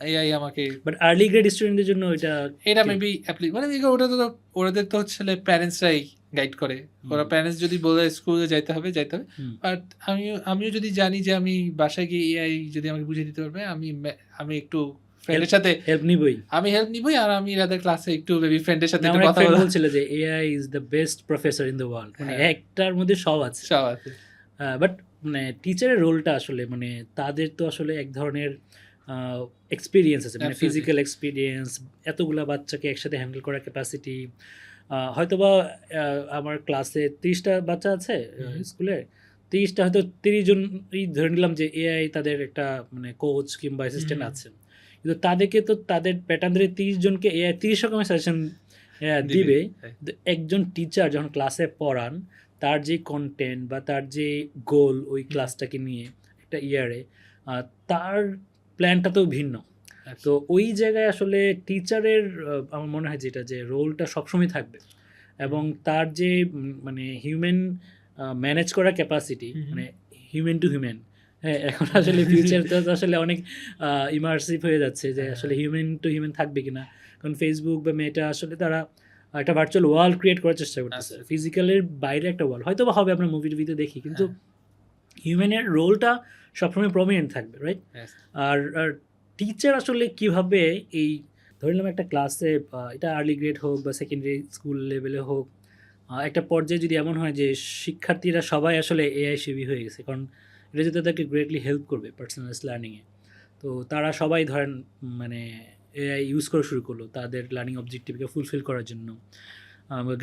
এআই আমাকে। বাট আর্লি গ্রেড স্টুডেন্টদের জন্য এটা মেবি মানে ওটা তো ওদের তো হচ্ছে প্যারেন্টসরাই গাইড করে, ওরা প্যারেন্টস যদি বলে স্কুলে যাইতে হবে হুম। বাট আমিও যদি জানি যে আমি বাসায় গিয়ে এআই যদি আমাকে বুঝিয়ে দিতে পারবে, আমি একটু ফ্রেন্ডের সাথে হেল্প নিবই। আমি হেল্প নিবই, আর আমি রাদের ক্লাসে একটু বেবি ফ্রেন্ডের সাথে একটু আমার এক কথা ফ্রেন্ড বলা বলছিল যে AI is the best professor in the world, মানে হ্যাঁ। একটার মধ্যে সব আছে। সব আছে। বাট মানে টিচারের রোলটা আসলে মানে তাদের তো আসলে এক ধরনের এক্সপিরিয়েন্স আছে, মানে Absolutely. ফিজিক্যাল এক্সপিরিয়েন্স, এতগুলা বাচ্চাকে একসাথে হ্যান্ডেল করার ক্যাপাসিটি। হয়তোবা আমার ক্লাসে 30টা বাচ্চা আছে স্কুলে, 30টা হয়তো 30 জনই ধরে নিলাম যে এআই তাদের একটা মানে কোচ কিংবা অ্যাসিস্ট্যান্ট আছে, কিন্তু তাদেরকে তো তাদের প্যাটার্ন ধরে 30 জনকে এআই 30 রকমের সাজেশন দিবে। তো একজন টিচার যখন ক্লাসে পড়ান, তার যে কন্টেন্ট বা তার যে গোল ওই ক্লাসটাকে নিয়ে একটা ইয়ারে, তার প্ল্যানটা তো ভিন্ন। তো ওই জায়গায় আসলে টিচারের আমার মনে হয় যেটা যে রোলটা সবসময় থাকবে, এবং তার যে মানে হিউম্যান ম্যানেজ করার ক্যাপাসিটি, মানে হিউম্যান টু হিউম্যান। হ্যাঁ, এখন আসলে ফিউচার তো আসলে অনেক ইমার্সিভ হয়ে যাচ্ছে যে আসলে হিউম্যান টু হিউম্যান থাকবে কিনা, কারণ ফেসবুক বা মেটা আসলে তারা একটা ভার্চুয়াল ওয়ার্ল্ড ক্রিয়েট করার চেষ্টা করতেছে, ফিজিক্যালের বাইরে একটা ওয়ার্ল্ড হয়তো বা হবে, আমরা মুভি টুভিতে দেখি, কিন্তু হিউম্যানের রোলটা সবসময় প্রমিনেন্ট থাকবে, রাইট? আর টিচার আসলে কিভাবে এই ধরে নিলাম একটা ক্লাসে, এটা আর্লি গ্রেড হোক বা সেকেন্ডারি স্কুল লেভেলে হোক, একটা পর্যায়ে যদি এমন হয় যে শিক্ষার্থীরা সবাই আসলে এআই সেবী হয়ে গেছে, কারণ এটা যদি তাদেরকে গ্রেটলি হেল্প করবে পার্সোনালাইজ লার্নিংয়ে, তো তারা সবাই ধরেন মানে এআই ইউজ করা শুরু করলো তাদের লার্নিং অবজেক্টিভকে ফুলফিল করার জন্য,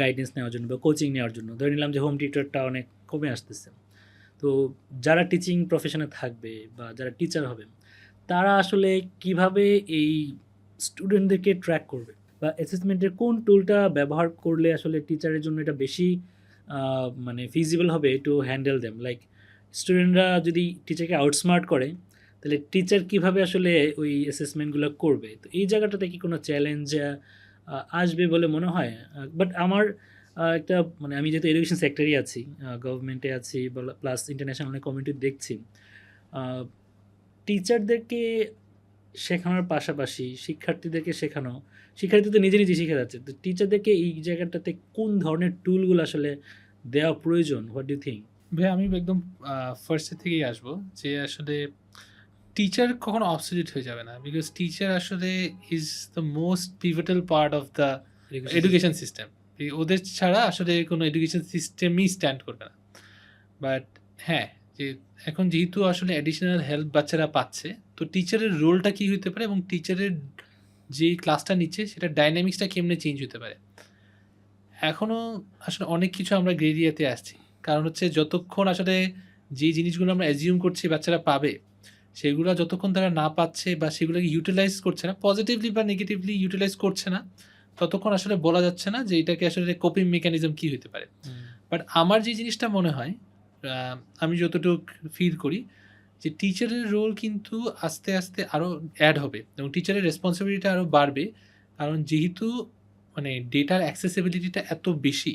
গাইডেন্স নেওয়ার জন্য বা কোচিং নেওয়ার জন্য। ধরে নিলাম যে হোম টিউটরটা অনেক কমে আসতেছে, তো যারা টিচিং প্রফেশনে থাকবে বা যারা টিচার হবেন, তারা আসলে কিভাবে এই স্টুডেন্টদেরকে ট্র্যাক করবে, বা অ্যাসেসমেন্টের কোন টুলটা ব্যবহার করলে আসলে টিচারের জন্য এটা বেশি মানে ফিজিবল হবে টু হ্যান্ডেল দেম, লাইক স্টুডেন্টরা যদি টিচারকে আউটস্মার্ট করে, তাহলে টিচার কিভাবে আসলে ওই অ্যাসেসমেন্টগুলো করবে। তো এই জায়গাটাতে কি কোনো চ্যালেঞ্জ আসবে বলে মনে হয়? বাট আমার একটা মানে আমি যেহেতু এডুকেশন সেক্টরই আছি, গভর্নমেন্টে আছি, প্লাস ইন্টারন্যাশনাল কমিউনিটি দেখছি, টিচারদেরকে শেখানোর পাশাপাশি শিক্ষার্থীদেরকে শেখানো, শিক্ষার্থী তো নিজে নিজে শিখে যাচ্ছে, তো টিচারদেরকে এই জায়গাটাতে কোন ধরনের টুলগুলো আসলে দেওয়া প্রয়োজন? What do think? ভাই আমি একদম ফার্স্টের থেকেই আসবো যে আসলে টিচার কখনো অবসলিউট হয়ে যাবে না, বিকজ টিচার আসলে is the most pivotal part of the education system. ওদের ছাড়া আসলে কোনো এডুকেশন সিস্টেমই স্ট্যান্ড করবে না। বাট হ্যাঁ, যে এখন যেহেতু আসলে অ্যাডিশনাল হেল্প বাচ্চারা পাচ্ছে, তো টিচারের রোলটা কী হতে পারে এবং টিচারের যে ক্লাসটা নিচ্ছে সেটা ডাইনামিক্সটা কেমনে চেঞ্জ হতে পারে। এখনও আসলে অনেক কিছু আমরা গ্রে এরিয়াতে আসছি, কারণ হচ্ছে যতক্ষণ আসলে যে জিনিসগুলো আমরা অ্যাজিউম করছি বাচ্চারা পাবে, সেগুলো যতক্ষণ তারা না পাচ্ছে বা সেগুলোকে ইউটিলাইজ করছে না, পজিটিভলি বা নেগেটিভলি ইউটিলাইজ করছে না, ততক্ষণ আসলে বলা যাচ্ছে না যে এটাকে আসলে কোপিং মেকানিজম কী হতে পারে। বাট আমার যে জিনিসটা মনে হয়, আমি যতটুকু ফিল করি যে টিচারের রোল কিন্তু আস্তে আস্তে আরও অ্যাড হবে এবং টিচারের রেসপন্সিবিলিটি আরও বাড়বে, কারণ যেহেতু মানে ডেটার অ্যাক্সেসিবিলিটিটা এত বেশি,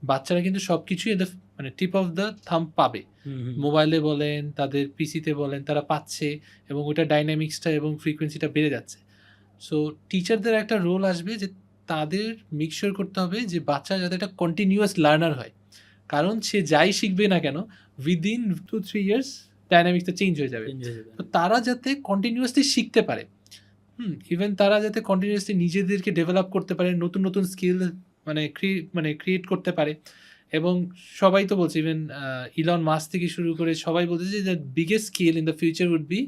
বাচ্চারা কিন্তু সব কিছুই মানে টিপ অফ দ্য থাম্ব পাবে, মোবাইলে বলেন তাদের পিসিতে বলেন তারা পাচ্ছে, এবং ওইটা ডাইনামিক্সটা এবং ফ্রিকোয়েন্সিটা বেড়ে যাচ্ছে। সো টিচারদের একটা রোল আসবে যে তাদের মিক্সচার করতে হবে যে বাচ্চা যাতে একটা কন্টিনিউয়াস লার্নার হয়, কারণ সে যাই শিখবে না কেন উইদিন 2-3 ইয়ার্স ডাইনামিক্সটা চেঞ্জ হয়ে যাবে। তো তারা যাতে কন্টিনিউয়াসলি শিখতে পারে, ইভেন তারা যাতে কন্টিনিউয়াসলি নিজেদেরকে ডেভেলপ করতে পারে, নতুন নতুন স্কিল মানে ক্রিয়েট করতে পারে। এবং সবাই তো বলছে, ইভেন ইলন মাস্ক থেকে শুরু করে সবাই বলছে যে the biggest skill in the future would be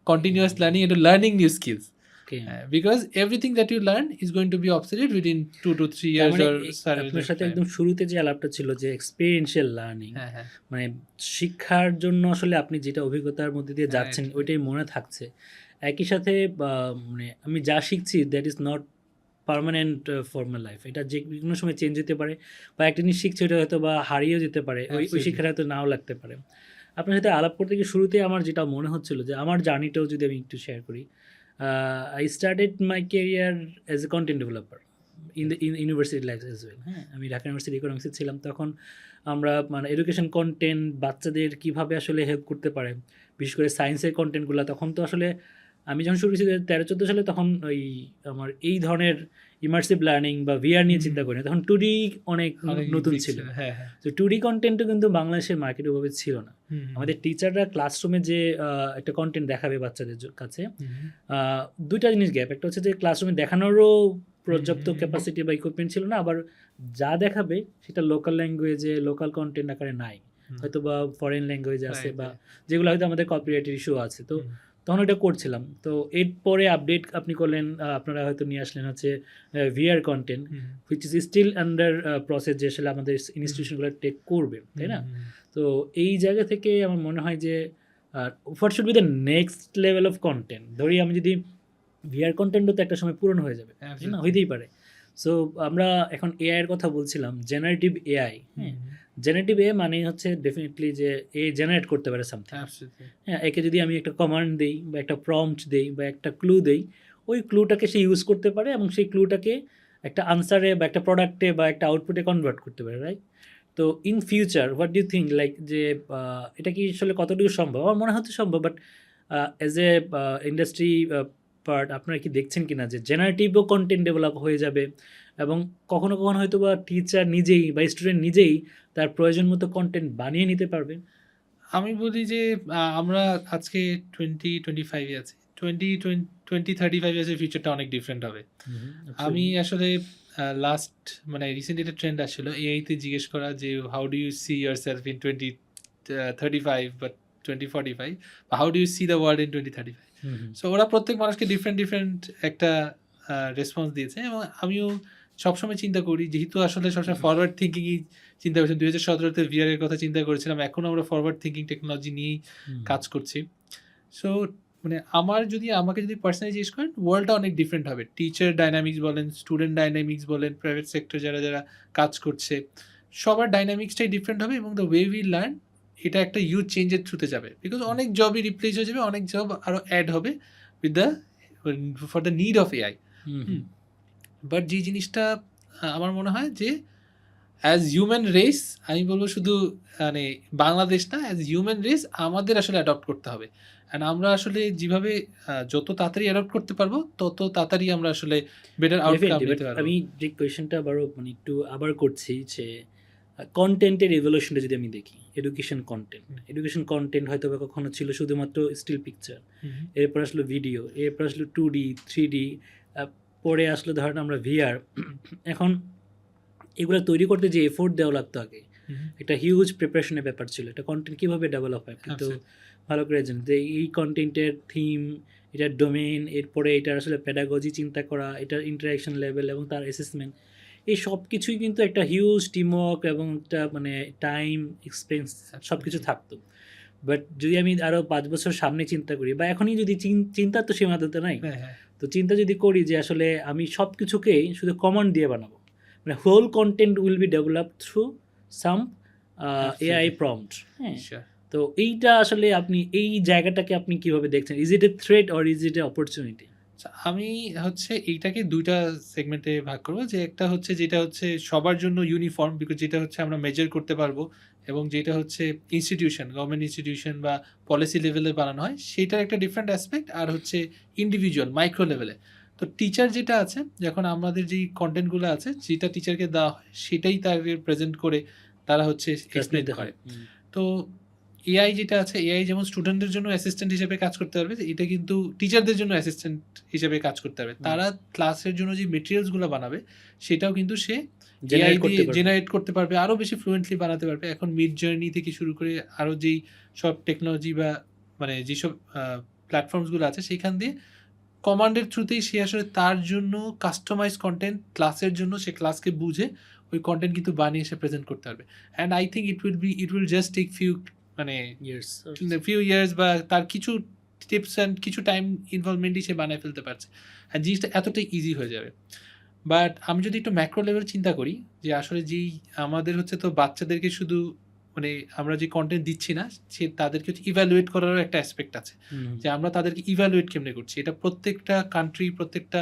continuous learning and learning new skills. Because everything that you learn is going to be obsolete within 2 to 3 years or আপনার সাথে একদম শুরুতে যে আলাপটা ছিল যে এক্সপেরিয়েন্সিয়াল লার্নিং, মানে শিক্ষার জন্য আসলে আপনি যেটা অভিজ্ঞতার মধ্যে দিয়ে যাচ্ছেন ওইটাই মনে থাকছে, একই সাথে মানে আমি যা শিখছি that is not permanent for my life, এটা যে কোনো সময় চেঞ্জ হতে পারে, বা একটা জিনিস শিখছি ওটা হয়তো বা হারিয়েও যেতে পারে, ওই শিক্ষাটা হয়তো নাও লাগতে পারে। আপনার সাথে আলাপ করতে গিয়ে শুরুতে আমার যেটা মনে হচ্ছিল যে আমার জার্নিটাও যদি আমি একটু শেয়ার করি, I started my career as a content developer in university life as well. হ্যাঁ, আমি ঢাকা ইউনিভার্সিটি ইকোনমিক্সে ছিলাম, তখন আমরা মানে এডুকেশন কন্টেন্ট বাচ্চাদের কীভাবে আসলে হেল্প করতে পারে, বিশেষ করে সায়েন্সের কন্টেন্টগুলো, তখন তো আসলে আমি যখন শুরু করেছি 13-14 সালে, তখন ওই আমার এই ধরনের ইমার্সিভ লার্নিং বা ভিআর নিয়ে চিন্তা করি না, তখন 2D অনেক অনেক নতুন big ছিল। হ্যাঁ, হ্যাঁ। তো 2D কন্টেন্টও কিন্তু বাংলাদেশের মার্কেটে ওভাবে ছিল না। হুম, আমাদের টিচাররা ক্লাসরুমে যে একটা কন্টেন্ট দেখাবে বাচ্চাদের কাছে, হুম, দুইটা জিনিস গ্যাপ। একটা হচ্ছে যে ক্লাসরুমে দেখানোরও পর্যাপ্ত হুম, ক্যাপাসিটি বা ইকুইপমেন্ট ছিল না, আবার যা দেখাবে সেটা লোকাল ল্যাঙ্গুয়েজে, লোকাল কন্টেন্ট আকারে নাই, হুম, হয়তো বা ফরেন ল্যাঙ্গুয়েজে আছে, right, বা right. যেগুলো হয়তো আমাদের কপিরাইটের ইস্যু আছে। তো হুম, তখন ওটা করছিলাম। তো এরপরে আপডেট আপনি করলেন, আপনারা হয়তো নিয়ে আসলেন হচ্ছে VR content, hmm, which is still under process, যে আসলে আমাদের ইনস্টিটিউশনগুলো টেক করবে, তাই না? হুম, তো এই জায়গা থেকে আমার মনে হয় যে what should be the next level of content. ধরি আমি যদি ভিআর কন্টেন্টও তো একটা সময় পূরণ হয়ে যাবে, তাই না? absolutely. হইতেই পারে। সো আমরা এখন এআই এর কথা বলছিলাম, জেনারেটিভ এআই। হ্যাঁ, জেনারেটিভ এআই মানে হচ্ছে ডেফিনেটলি যে এ জেনারেট করতে পারে সামথিং। Absolutely. হ্যাঁ, একে যদি আমি একটা কমান্ড দেই বা একটা প্রম্পট দেই বা একটা ক্লু দেই, ওই ক্লুটাকে সে ইউজ করতে পারে এবং সেই ক্লুটাকে একটা আনসারে বা একটা প্রোডাক্টে বা একটা আউটপুটে কনভার্ট করতে পারে, রাইট? তো in future what do you think, like যে এটা কি আসলে কতটুকু সম্ভব? আমার মনে হচ্ছে সম্ভব, but as a industry part আপনারা কি দেখছেন কিনা যে জেনারেটিভও কন্টেন্ট ডেভেলপ হয়ে যাবে এবং কখনো কখনো হয়তো বা টিচার নিজেই বা স্টুডেন্ট নিজেই তার প্রয়োজন মতো কন্টেন্ট বানিয়ে নিতে পারবে? আমি বলি যে আমরা আজকে 2025 এ আছি। 2035 ইয়ার্স এর ফিউচারটা অনেক ডিফারেন্ট হবে। আমি আসলে লাস্ট মানে রিসেন্ট একটা ট্রেন্ড আসছিল এআই তে জিজ্ঞেস করা যে how do you see yourself in 2035 বা 2045 বা how do you see the world in 2035। So ওরা প্রত্যেক মানুষকে ডিফারেন্ট একটা রেসপন্স দিয়েছে এবং আমিও সবসময় চিন্তা করি, যেহেতু আসলে সবসময় ফরওয়ার্ড থিঙ্কিংই চিন্তা করছি। 2017 ভিআর এর কথা চিন্তা করেছিলাম, এখন আমরা ফরওয়ার্ড থিঙ্কিং টেকনোলজি নিয়েই কাজ করছি। সো মানে আমাকে যদি পার্সোনালি জিজ্ঞেস করেন, ওয়ার্ল্ডটা অনেক ডিফারেন্ট হবে। টিচার ডাইনামিক্স বলেন, স্টুডেন্ট ডাইনামিক্স বলেন, প্রাইভেট সেক্টর যারা কাজ করছে, সবার ডাইনামিক্সটাই ডিফারেন্ট হবে এবং দ্য ওয়ে উই লার্ন এটা একটা হিউজ চেঞ্জের থ্রুতে যাবে। বিকজ অনেক জবই রিপ্লেস হয়ে যাবে, অনেক জব আরও অ্যাড হবে with the for the need of AI. But যে জিনিসটা আমার মনে হয় যে অ্যাজ হিউম্যান রেস, আমি বলবো শুধু মানে বাংলাদেশ না, অ্যাজ হিউম্যান রেস আমাদের আসলে অ্যাডপ্ট করতে হবে। অ্যান্ড আমরা আসলে যেভাবে যত তাড়াতাড়ি অ্যাডপ্ট করতে পারবো, তত তাড়াতাড়ি আমরা আসলে বেটার আউটকাম ডেফিনেটলি, বাট নিতে পারবো। আমি যে কোয়েশ্চেনটা আবারও মানে একটু আবার করছি যে কন্টেন্টের এভলিউশনটা যদি আমি দেখি, এডুকেশন কন্টেন্ট হয়তো বা কখনো ছিল শুধুমাত্র স্টিল পিকচার, এরপর আসলো ভিডিও, এরপর আসলো 2D 3D, পরে আসলো ধরেন আমরা ভিআর। এখন এগুলো তৈরি করতে যে এফোর্ট দেওয়া লাগতো আগে, একটা হিউজ প্রিপারেশনের ব্যাপার ছিল, একটা কন্টেন্ট কীভাবে ডেভেলপ হয়, কিন্তু ভালো করে জানি যে এই কন্টেন্টের থিম, এটার ডোমেইন, এরপরে এটার আসলে প্যাডাগজি চিন্তা করা, এটার ইন্টারাকশন লেভেল এবং তার অ্যাসেসমেন্ট, এই সব কিছুই কিন্তু একটা হিউজ টিমওয়ার্ক এবং একটা মানে টাইম এক্সপেন্স সব কিছু থাকতো। বাট যদি আমি আরও 5 বছর সামনে চিন্তা করি, বা এখনই যদি চিন্তার তো সীমাবদ্ধতা নাই, তো চিন্তা যদি করি যে আসলে আমি সব কিছুকেই শুধু কমান্ড দিয়ে বানাবো, মানে whole content will be develop through some AI prompt. হ্যাঁ, তো এইটা আসলে আপনি এই জায়গাটাকে আপনি কিভাবে দেখছেন? Is it A threat or is it A opportunity? আমি হচ্ছে এইটাকে দুইটা সেগমেন্টে ভাগ করবো, যে একটা হচ্ছে যেটা হচ্ছে সবার জন্য ইউনিফর্ম, বিকজ যেটা হচ্ছে আমরা মেজার করতে পারবো, এবং যেটা হচ্ছে ইনস্টিটিউশন, গভর্নমেন্ট ইনস্টিটিউশন বা পলিসি লেভেলে বানানো হয়, সেটার একটা ডিফারেন্ট অ্যাসপেক্ট। আর হচ্ছে ইন্ডিভিজুয়াল মাইক্রো লেভেলে। তো টিচার যেটা আছে, যখন আমাদের যেই কন্টেন্টগুলো আছে, যেটা টিচারকে দেওয়া হয় সেটাই তাদের প্রেজেন্ট করে তারা হচ্ছে এক্সপ্লেন করে। তো এআই যেটা আছে, এআই যেমন স্টুডেন্টদের জন্য অ্যাসিস্ট্যান্ট হিসেবে কাজ করতে পারবে, এটা কিন্তু টিচারদের জন্য অ্যাসিস্ট্যান্ট হিসেবে কাজ করতে পারবে। তারা ক্লাসের জন্য যে মেটেরিয়ালসগুলো বানাবে, সেটাও কিন্তু সে এআই দিয়ে জেনারেট করতে পারবে, আরও বেশি ফ্লুয়েন্টলি বানাতে পারবে। এখন মিড জার্নি থেকে শুরু করে আরও যেই সব টেকনোলজি বা মানে যেসব প্ল্যাটফর্মসগুলো আছে, সেখান দিয়ে কমান্ডের থ্রুতেই সে আসলে তার জন্য কাস্টমাইজ কন্টেন্ট ক্লাসের জন্য, সে ক্লাসকে বুঝে ওই কন্টেন্ট কিন্তু বানিয়ে সে প্রেজেন্ট করতে পারবে। And I think it will just take মানে ফিউ ইয়ার্স, বা তার কিছু টিপস অ্যান্ড কিছু টাইম ইনভলভমেন্টই সে বানায় ফেলতে পারছে, আর জিনিসটা এতটাই ইজি হয়ে যাবে। বাট আমি যদি একটু ম্যাক্রো লেভেল চিন্তা করি, যে আসলে যেই আমাদের হচ্ছে তো বাচ্চাদেরকে শুধু মানে আমরা যে কন্টেন্ট দিচ্ছি না, সে তাদেরকে হচ্ছে ইভ্যালুয়েট করারও একটা অ্যাসপেক্ট আছে, যে আমরা তাদেরকে ইভ্যালুয়েট কেমনে করছি। এটা প্রত্যেকটা কান্ট্রি, প্রত্যেকটা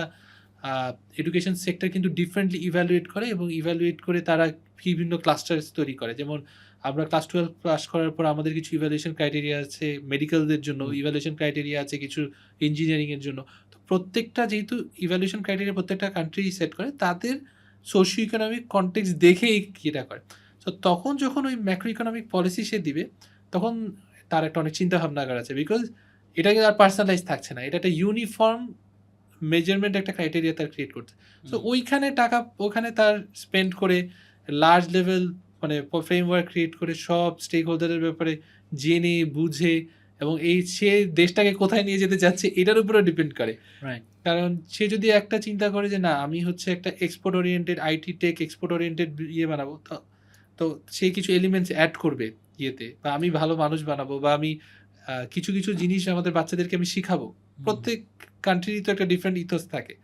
এডুকেশন সেক্টর কিন্তু ডিফারেন্টলি ইভ্যালুয়েট করে, এবং ইভ্যালুয়েট করে তারা বিভিন্ন ক্লাস্টার তৈরি করে। যেমন আমরা ক্লাস 12 পাস করার পর আমাদের কিছু ইভ্যালুয়েশন ক্রাইটেরিয়া আছে মেডিকেলদের জন্য, ইভ্যালুয়েশন ক্রাইটেরিয়া আছে কিছু ইঞ্জিনিয়ারিংয়ের জন্য। তো প্রত্যেকটা যেহেতু ইভ্যালুয়েশন ক্রাইটেরিয়া প্রত্যেকটা কান্ট্রি সেট করে, তাদের সোশিও ইকোনমিক কনটেক্সট দেখেই এটা করে। তো তখন যখন ওই ম্যাক্রো ইকোনমিক পলিসি সে দিবে, তখন তার একটা অনেক চিন্তাভাবনা আছে, বিকজ এটা কিন্তু আর পার্সোনালাইজ থাকছে না, এটা একটা ইউনিফর্ম মেজারমেন্ট একটা ক্রাইটেরিয়া তার ক্রিয়েট করছে। সো ওইখানে টাকা ওখানে তার স্পেন্ড করে লার্জ লেভেল মানে ফ্রেমওয়ার্ক ক্রিয়েট করে সব স্টেক হোল্ডারের ব্যাপারে জেনে বুঝে, এবং এই সে দেশটাকে কোথায় নিয়ে যেতে চাচ্ছে এটার উপরে ডিপেন্ড করে। রাইট। কারণ সে যদি একটা চিন্তা করে যে না আমি হচ্ছে একটা export oriented IT take export oriented ইয়ে বানাবো, তো সে কিছু এলিমেন্টস অ্যাড করবে ইয়েতে, বা আমি ভালো মানুষ বানাবো, বা আমি কিছু কিছু জিনিস আমাদের বাচ্চাদেরকে আমি শিখাবো। প্রত্যেক কান্ট্রিরই তো একটা ডিফারেন্ট ইথোস থাকে,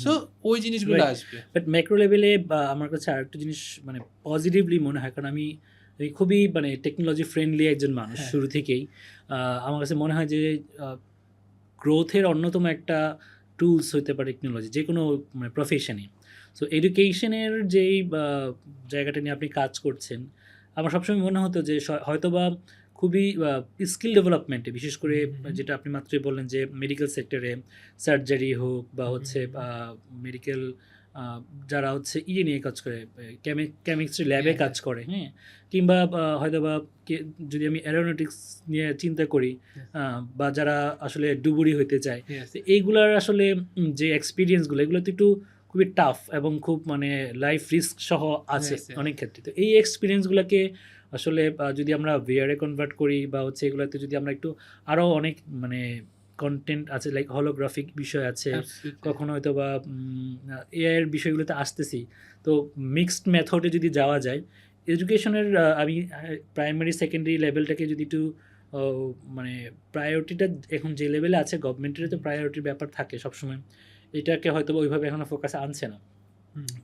সো ওই জিনিসগুলো আসবে। বাট ম্যাক্রো লেভেলে আমার কাছে আরেকটা জিনিস মানে পজিটিভলি মনে হয়, কারণ আমি খুবই মানে টেকনোলজি ফ্রেন্ডলি একজন মানুষ শুরু থেকেই। আমার কাছে মনে হয় যে গ্রোথের অন্যতম একটা টুলস হতে পারে টেকনোলজি, যে কোনো মানে প্রফেশনে। সো এডুকেশনের যেই জায়গাটা নিয়ে আপনি কাজ করছেন, আমার সবসময় মনে হতো যে হয়তোবা খুবই স্কিল ডেভেলপমেন্টে, বিশেষ করে যেটা আপনি মাত্রই বললেন যে মেডিকেল সেক্টরে সার্জারি হোক বা হচ্ছে মেডিকেল যারা হচ্ছে ইয়ে নিয়ে কাজ করে, কেমিস্ট্রি ল্যাবে কাজ করে, হ্যাঁ, কিংবা হয়তোবা যদি আমি অ্যারোনটিক্স নিয়ে চিন্তা করি, বা যারা আসলে ডুবুরি হইতে চায়, এইগুলার আসলে যে এক্সপিরিয়েন্সগুলো, এগুলো তো একটু খুবই টাফ এবং খুব মানে লাইফ রিস্ক সহ আছে অনেক ক্ষেত্রে। তো এই এক্সপিরিয়েন্সগুলোকে আসলে যদি আমরা ভিআরে কনভার্ট করি, বা হচ্ছে এগুলোতে যদি আমরা একটু আরও অনেক মানে কন্টেন্ট আছে, লাইক হলোগ্রাফিক বিষয় আছে, কখনো হয়তো বা এআইয়ের বিষয়গুলোতে আসতেছি, তো মিক্সড মেথডে যদি যাওয়া যায় এডুকেশনের, আমি প্রাইমারি সেকেন্ডারি লেভেলটাকে যদি একটু মানে প্রায়োরিটিটা এখন যে লেভেলে আছে, গভর্নমেন্টের তো প্রায়োরিটির ব্যাপার থাকে সবসময়, এটাকে হয়তো ওইভাবে এখনও ফোকাস আনছে না।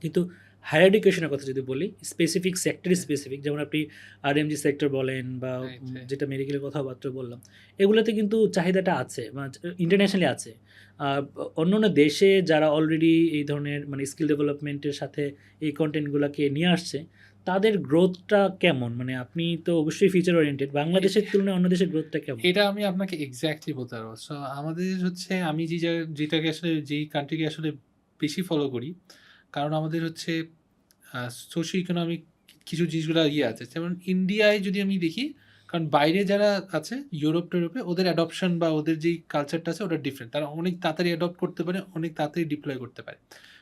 কিন্তু হায়ার এডুকেশনের কথা যদি বলি, স্পেসিফিক সেক্টর স্পেসিফিক, যেমন আপনি আরএমজি সেক্টর বলেন, বা যেটা মেডিকেলের কথাবার্তা বললাম, এগুলোতে কিন্তু চাহিদাটা আছে, ইন্টারন্যাশনালি আছে। অন্য অন্য দেশে যারা অলরেডি এই ধরনের মানে স্কিল ডেভেলপমেন্টের সাথে এই কন্টেন্টগুলোকে নিয়ে আসছে, তাদের গ্রোথটা কেমন? মানে আপনি তো অবশ্যই ফিউচার ওরিয়েন্টেড, বাংলাদেশের তুলনায় অন্য দেশের গ্রোথটা কেমন? এটা আমি আপনাকে এক্স্যাক্টলি বলতে পারবো। সো আমাদের হচ্ছে আমি যেটাকে আসলে যেই কান্ট্রিকে আসলে বেশি ফলো করি, কারণ আমাদের হচ্ছে সোশিও ইকোনমিক কিছু জিনিসগুলো আছে, যেমন ইন্ডিয়ায় যদি আমি দেখি, কারণ বাইরে যারা আছে ইউরোপে ওদের অ্যাডপশন বা ওদের যেই কালচারটা আছে ওটা ডিফারেন্ট, তারা অনেক তাড়াতাড়ি অ্যাডপ্ট করতে পারে, অনেক তাড়াতাড়ি ডিপ্লয় করতে পারে।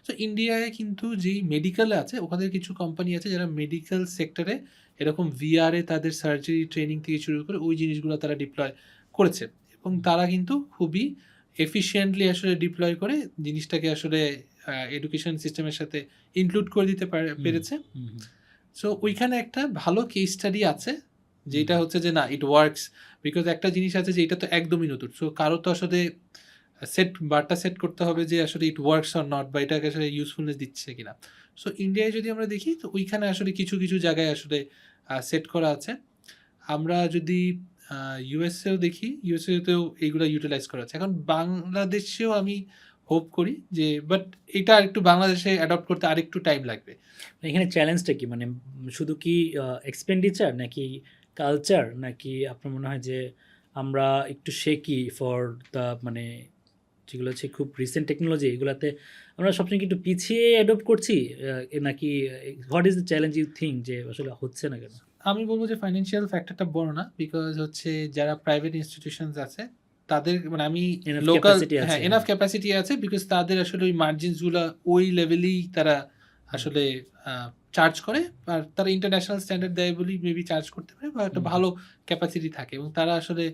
সো ইন্ডিয়ায় কিন্তু যেই মেডিকেলে আছে, ওখানে কিছু কোম্পানি আছে যারা মেডিকেল সেক্টরে এরকম ভিআরে তাদের সার্জারি ট্রেনিং থেকে শুরু করে ওই জিনিসগুলো তারা ডিপ্লয় করেছে, এবং তারা কিন্তু খুবই এফিশিয়েন্টলি আসলে ডিপ্লয় করে জিনিসটাকে আসলে এডুকেশন সিস্টেমের সাথে ইনক্লুড করে দিতে পেরেছে। সো ওইখানে একটা ভালো কেস স্টাডি আছে, যেটা হচ্ছে যে না ইট ওয়ার্কস, বিকজ একটা জিনিস আছে যে এটা তো একদমই নতুন, সো কারো তো আসলে বারটা সেট করতে হবে যে আসলে ইট ওয়ার্কস অর নট, বা এটাকে আসলে ইউজফুলনেস দিচ্ছে কিনা। সো ইন্ডিয়ায় যদি আমরা দেখি, তো ওইখানে আসলে কিছু কিছু জায়গায় আসলে সেট করা আছে। আমরা যদি ইউএসএও দেখি, ইউএসএতেও এইগুলো ইউটিলাইজ করা আছে। এখন বাংলাদেশেও আমি হোপ করি যে, বাট এটা একটু বাংলাদেশে অ্যাডপ্ট করতে আরেকটু টাইম লাগবে। এখানে চ্যালেঞ্জটা কি? মানে শুধু কি এক্সপেন্ডিচার, নাকি কালচার, নাকি আপনার মনে হয় যে আমরা একটু শেকি ফর দ্য মানে যেগুলো হচ্ছে খুব রিসেন্ট টেকনোলজি, এগুলাতে আমরা সবসময় কি একটু পিছিয়ে অ্যাডপ্ট করছি, নাকি what is the challenge you think যে আসলে হচ্ছে না কেন? আমি বলবো যে ফাইন্যান্সিয়াল ফ্যাক্টরটা বড় না, বিকজ হচ্ছে যারা প্রাইভেট ইনস্টিটিউশনস আছে তাদের মানে আমি লোকাল এনাফ ক্যাপাসিটি আছে, বিকজ তাদের আসলে ওই মার্জিনসগুলো ওই লেভেলেই তারা আসলে চার্জ করে, আর তারা ইন্টারন্যাশনাল স্ট্যান্ডার্ড দেয় বলেই মেবি চার্জ করতে পারে, বা একটা ভালো ক্যাপাসিটি থাকে, এবং তারা আসলে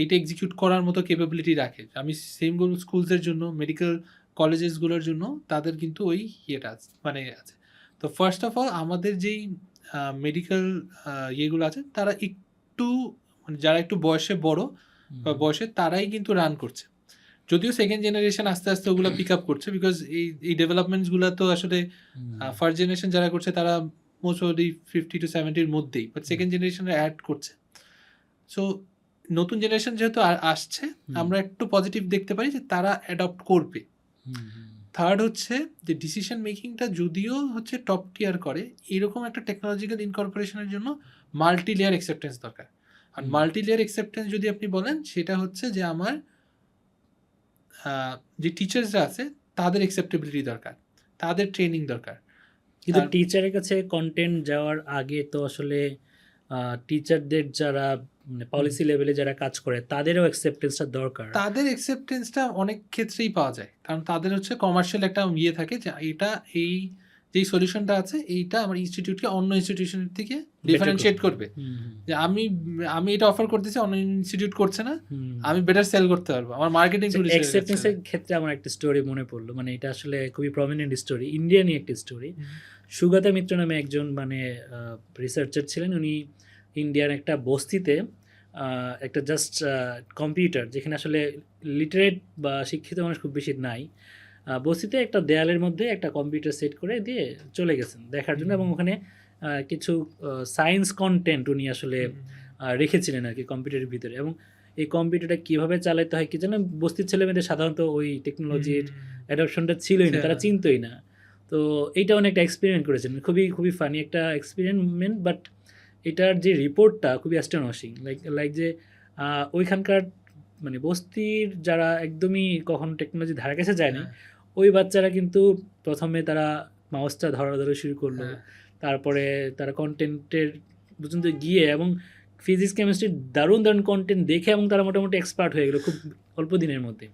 এইটা এক্সিকিউট করার মতো ক্যাপাবিলিটি রাখে। আমি সেম বলবো স্কুলসের জন্য, মেডিকেল কলেজেসগুলোর জন্য তাদের কিন্তু ওই ইয়েটা আছে মানে আছে। তো ফার্স্ট অফ অল আমাদের যেই মেডিকেল ইয়েগুলো আছে, তারা একটু মানে যারা একটু বয়সে বড় বা বয়সে, তারাই কিন্তু রান করছে। যদিও সেকেন্ড জেনারেশন আস্তে আস্তে ওগুলো পিক আপ করছে, বিকজ এই ডেভেলপমেন্টসগুলো তো আসলে ফার্স্ট জেনারেশন যারা করছে তারা মোস্টলি 50 to 70-র মধ্যেই, বাট সেকেন্ড জেনারেশনে অ্যাড করছে। সো নতুন জেনারেশন যেহেতু আসছে, আমরা একটু পজিটিভ দেখতে পারি যে তারা অ্যাডপ্ট করবে। থার্ড হচ্ছে যে ডিসিশন মেকিংটা যদিও হচ্ছে টপ টিয়ার করে, এরকম একটা টেকনোলজিক্যাল ইনকর্পোরেশনের জন্য মাল্টি লেয়ার অ্যাকসেপ্টেন্স দরকার। আর মাল্টি লেয়ার অ্যাকসেপ্টেন্স যদি আপনি বলেন, সেটা হচ্ছে যে আমার যে টিচার্সরা আছে তাদের অ্যাকসেপ্টেবিলিটি দরকার, তাদের ট্রেনিং দরকার। কিন্তু টিচারের কাছে কন্টেন্ট যাওয়ার আগে তো আসলে টিচারদের যারা পলিসি লেভেলে যারা কাজ করে তাদেরও অ্যাকসেপ্টেন্সটা দরকার। তাদের অ্যাকসেপ্টেন্সটা অনেক ক্ষেত্রেই পাওয়া যায়, কারণ তাদের হচ্ছে কমার্শিয়াল একটা ইয়ে থাকে যে এটা এই যেই সলিউশনটা আছে এইটা আমার ইনস্টিটিউটকে অন্য ইনস্টিটিউশনের থেকে ডিফারেন্সিয়েট করবে। যে আমি এটা অফার করতেছি, অন্য ইনস্টিটিউট করছে না, আমি বেটার সেল করতে পারবো, আমার মার্কেটিং টুল। অ্যাকসেপ্টেন্সের ক্ষেত্রে আমার একটা স্টোরি মনে পড়লো, মানে এটা আসলে খুবই প্রমিনেন্ট স্টোরি, ইন্ডিয়ানই একটা স্টোরি। সুগাতা মিত্র নামে একজন মানে রিসার্চার ছিলেন, উনি ইন্ডিয়ার একটা বস্তিতে একটা জাস্ট কম্পিউটার, যেখানে আসলে লিটারেট বা শিক্ষিত মানুষ খুব বেশি নাই, বস্তিতে একটা দেয়ালের মধ্যে একটা কম্পিউটার সেট করে দিয়ে চলে গেছেন দেখার জন্য, এবং ওখানে কিছু সায়েন্স কন্টেন্ট উনি আসলে রেখেছিলেন আর কি কম্পিউটারের ভিতরে। এবং এই কম্পিউটারটা কীভাবে চালাতে হয় কি জানেন, বস্তির ছেলেমেয়েদের সাধারণত ওই টেকনোলজির অ্যাডপশনটা ছিলই না, তারা চিনতই না। তো এইটা অনেকটা এক্সপেরিমেন্ট করেছেন, খুবই খুবই ফানি একটা এক্সপেরিমেন্ট, বাট এটার যে রিপোর্টটা খুবই অ্যাস্টনিশিং। লাইক যে ওইখানকার মানে বস্তির যারা একদমই কখনো টেকনোলজি ধারে কাছে যায়নি, ওই বাচ্চারা কিন্তু প্রথমে তারা মাউসটা ধরা শুরু করলো, তারপরে তারা কন্টেন্টের পর্যন্ত গিয়ে এবং ফিজিক্স কেমিস্ট্রির দারুণ দারুণ কন্টেন্ট দেখে এবং তারা মোটামুটি এক্সপার্ট হয়ে গেলো খুব অল্প দিনের মধ্যে।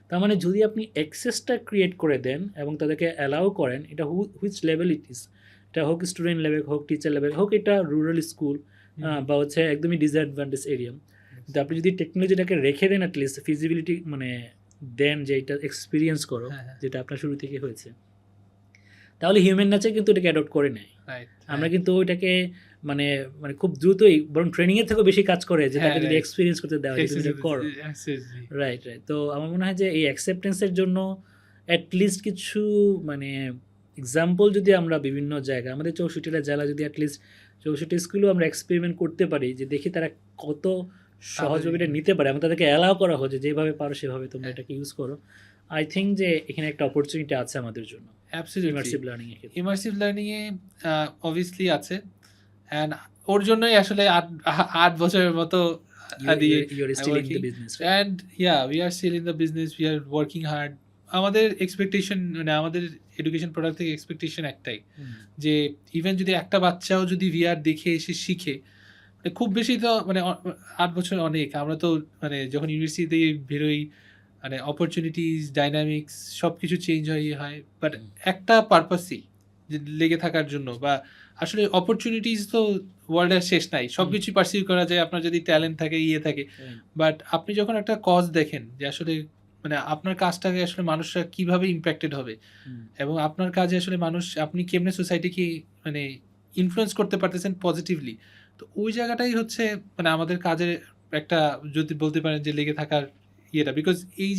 তার মানে যদি আপনি অ্যাক্সেসটা ক্রিয়েট করে দেন এবং তাদেরকে অ্যালাউ করেন, এটা হুইচ লেভেল ইট ইস, এটা হোক স্টুডেন্ট লেভেল, হোক টিচার লেভেল, হোক এটা রুরাল স্কুল বা হচ্ছে একদমই ডিসঅ্যাডভান্টেজ এরিয়া, কিন্তু আপনি যদি টেকনোলজিটাকে রেখে দেন, অ্যাটলিস্ট ফিজিবিলিটি মানে দেন যে এটা এক্সপিরিয়েন্স করো, যেটা আপনার শুরু থেকে হয়েছে, তাহলে হিউম্যান নেচার কিন্তু এটাকে অ্যাডপ্ট করে নেয়। আমরা কিন্তু ওইটাকে মানে মানে খুব দ্রুতই, বরং ট্রেনিংয়ের থেকেও বেশি কাজ করে যে তাকে যদি এক্সপিরিয়েন্স করতে দেওয়া হয়, তুমি এটা করো। রাইট। তো আমার মনে হয় যে এই অ্যাকসেপ্টেন্সের জন্য অ্যাটলিস্ট কিছু মানে এক্সাম্পল যদি আমরা বিভিন্ন জায়গায়, আমাদের 64টা জেলা যদি অ্যাটলিস্ট 64 স্কুলেও আমরা এক্সপেরিমেন্ট করতে পারি, যে দেখি তারা কত সহজভাবে এটা নিতে পারে এবং তাদেরকে অ্যালাউ করা হয় যে যেভাবে পারো সেভাবে তোমরা এটাকে ইউজ করো। আই থিঙ্ক যে এখানে একটা অপরচুনিটি আছে আমাদের জন্য ইমার্সিভ লার্নিং এ। ইমার্সিভ লার্নিং এ অবভিয়াসলি আছে, অ্যান্ড ওর জন্যই আসলে 8 বছরের মতো and yeah, we are still in the business, we are working hard. আমাদের এক্সপেকটেশন মানে আমাদের এডুকেশন প্রোডাক্ট থেকে এক্সপেকটেশন একটাই, যে ইভেন যদি একটা বাচ্চাও যদি ভিআর দেখে এসে শিখে, মানে খুব বেশি তো মানে 8 বছর অনেক, আমরা তো মানে যখন ইউনিভার্সিটিতে বেরোই মানে অপরচুনিটিস, ডাইনামিক্স সব কিছু চেঞ্জ হয়, বাট একটা পারপাসই লেগে থাকার জন্য, বা আসলে অপরচুনিটিস তো ওয়ার্ল্ডের শেষ নাই, সব কিছুই পারসিউ করা যায় আপনার যদি ট্যালেন্ট থাকে, থাকে। বাট আপনি যখন একটা কজ দেখেন যে আসলে মানে আপনার কাজটাকে আসলে মানুষরা কিভাবে ইম্প্যাক্টেড হবে, এবং আপনার কাজে আসলে মানুষ, আপনি কেমনে সোসাইটিকে মানে ইনফ্লুয়েন্স করতে পারতেছেন পজিটিভলি, তো ওই জায়গাটাই হচ্ছে মানে আমাদের কাজের একটা, যদি বলতে পারেন যে লেগে থাকার ইয়েটা। বিকজ এই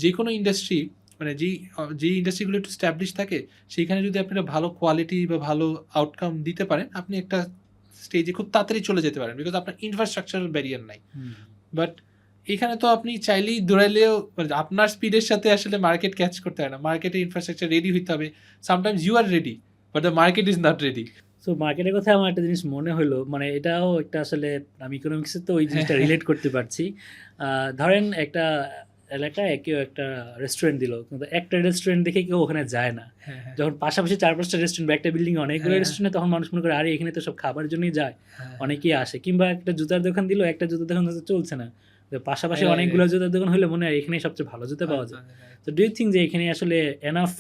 যে কোনো ইন্ডাস্ট্রি মানে যেই ইন্ডাস্ট্রিগুলো একটু স্ট্যাবলিশ থাকে, সেইখানে যদি আপনি একটা ভালো কোয়ালিটি বা ভালো আউটকাম দিতে পারেন, আপনি একটা স্টেজে খুব তাড়াতাড়ি চলে যেতে পারেন, বিকজ আপনার ইনফ্রাস্ট্রাকচারাল ব্যারিয়ার নাই। বাট এখানে তো আপনি চাইলেই দৌড়াইলেও আপনার স্পিডের সাথে আসলে মার্কেট ক্যাচ করতে হয় না, মার্কেটের ইনফ্রাস্ট্রাকচার রেডি হইতে হবে। Sometimes you are ready but the market is not ready. So মার্কেটের কথা আমার একটা জিনিস মনে হলো, মানে এটাও একটা আসলে আমি ইকোনমিক্সে তো ওই জিনিসটা রিলেট করতে পারছি। ধরেন একটা এলাকায় কেউ একটা রেস্টুরেন্ট দিল, কিন্তু একটা রেস্টুরেন্ট দেখে কেউ ওখানে যায় না। যখন পাশাপাশি 4-5টা রেস্টুরেন্ট বা একটা বিল্ডিং অনেকগুলো রেস্টুরেন্ট, তখন মানুষ মনে করে আরে এখানে তো সব খাবার জন্যই যায়, অনেকেই আসে। কিংবা একটা জুতার দোকান দিল, একটা জুতার দোকান চলছে না, পাশাপাশি অনেকগুলো জুতার দোকান হলে মনে হয় এখানে সবচেয়ে ভালো জুতা পাওয়া যায়। তো ডু ইউ থিঙ্ক যে এখানে আসলে এনাফ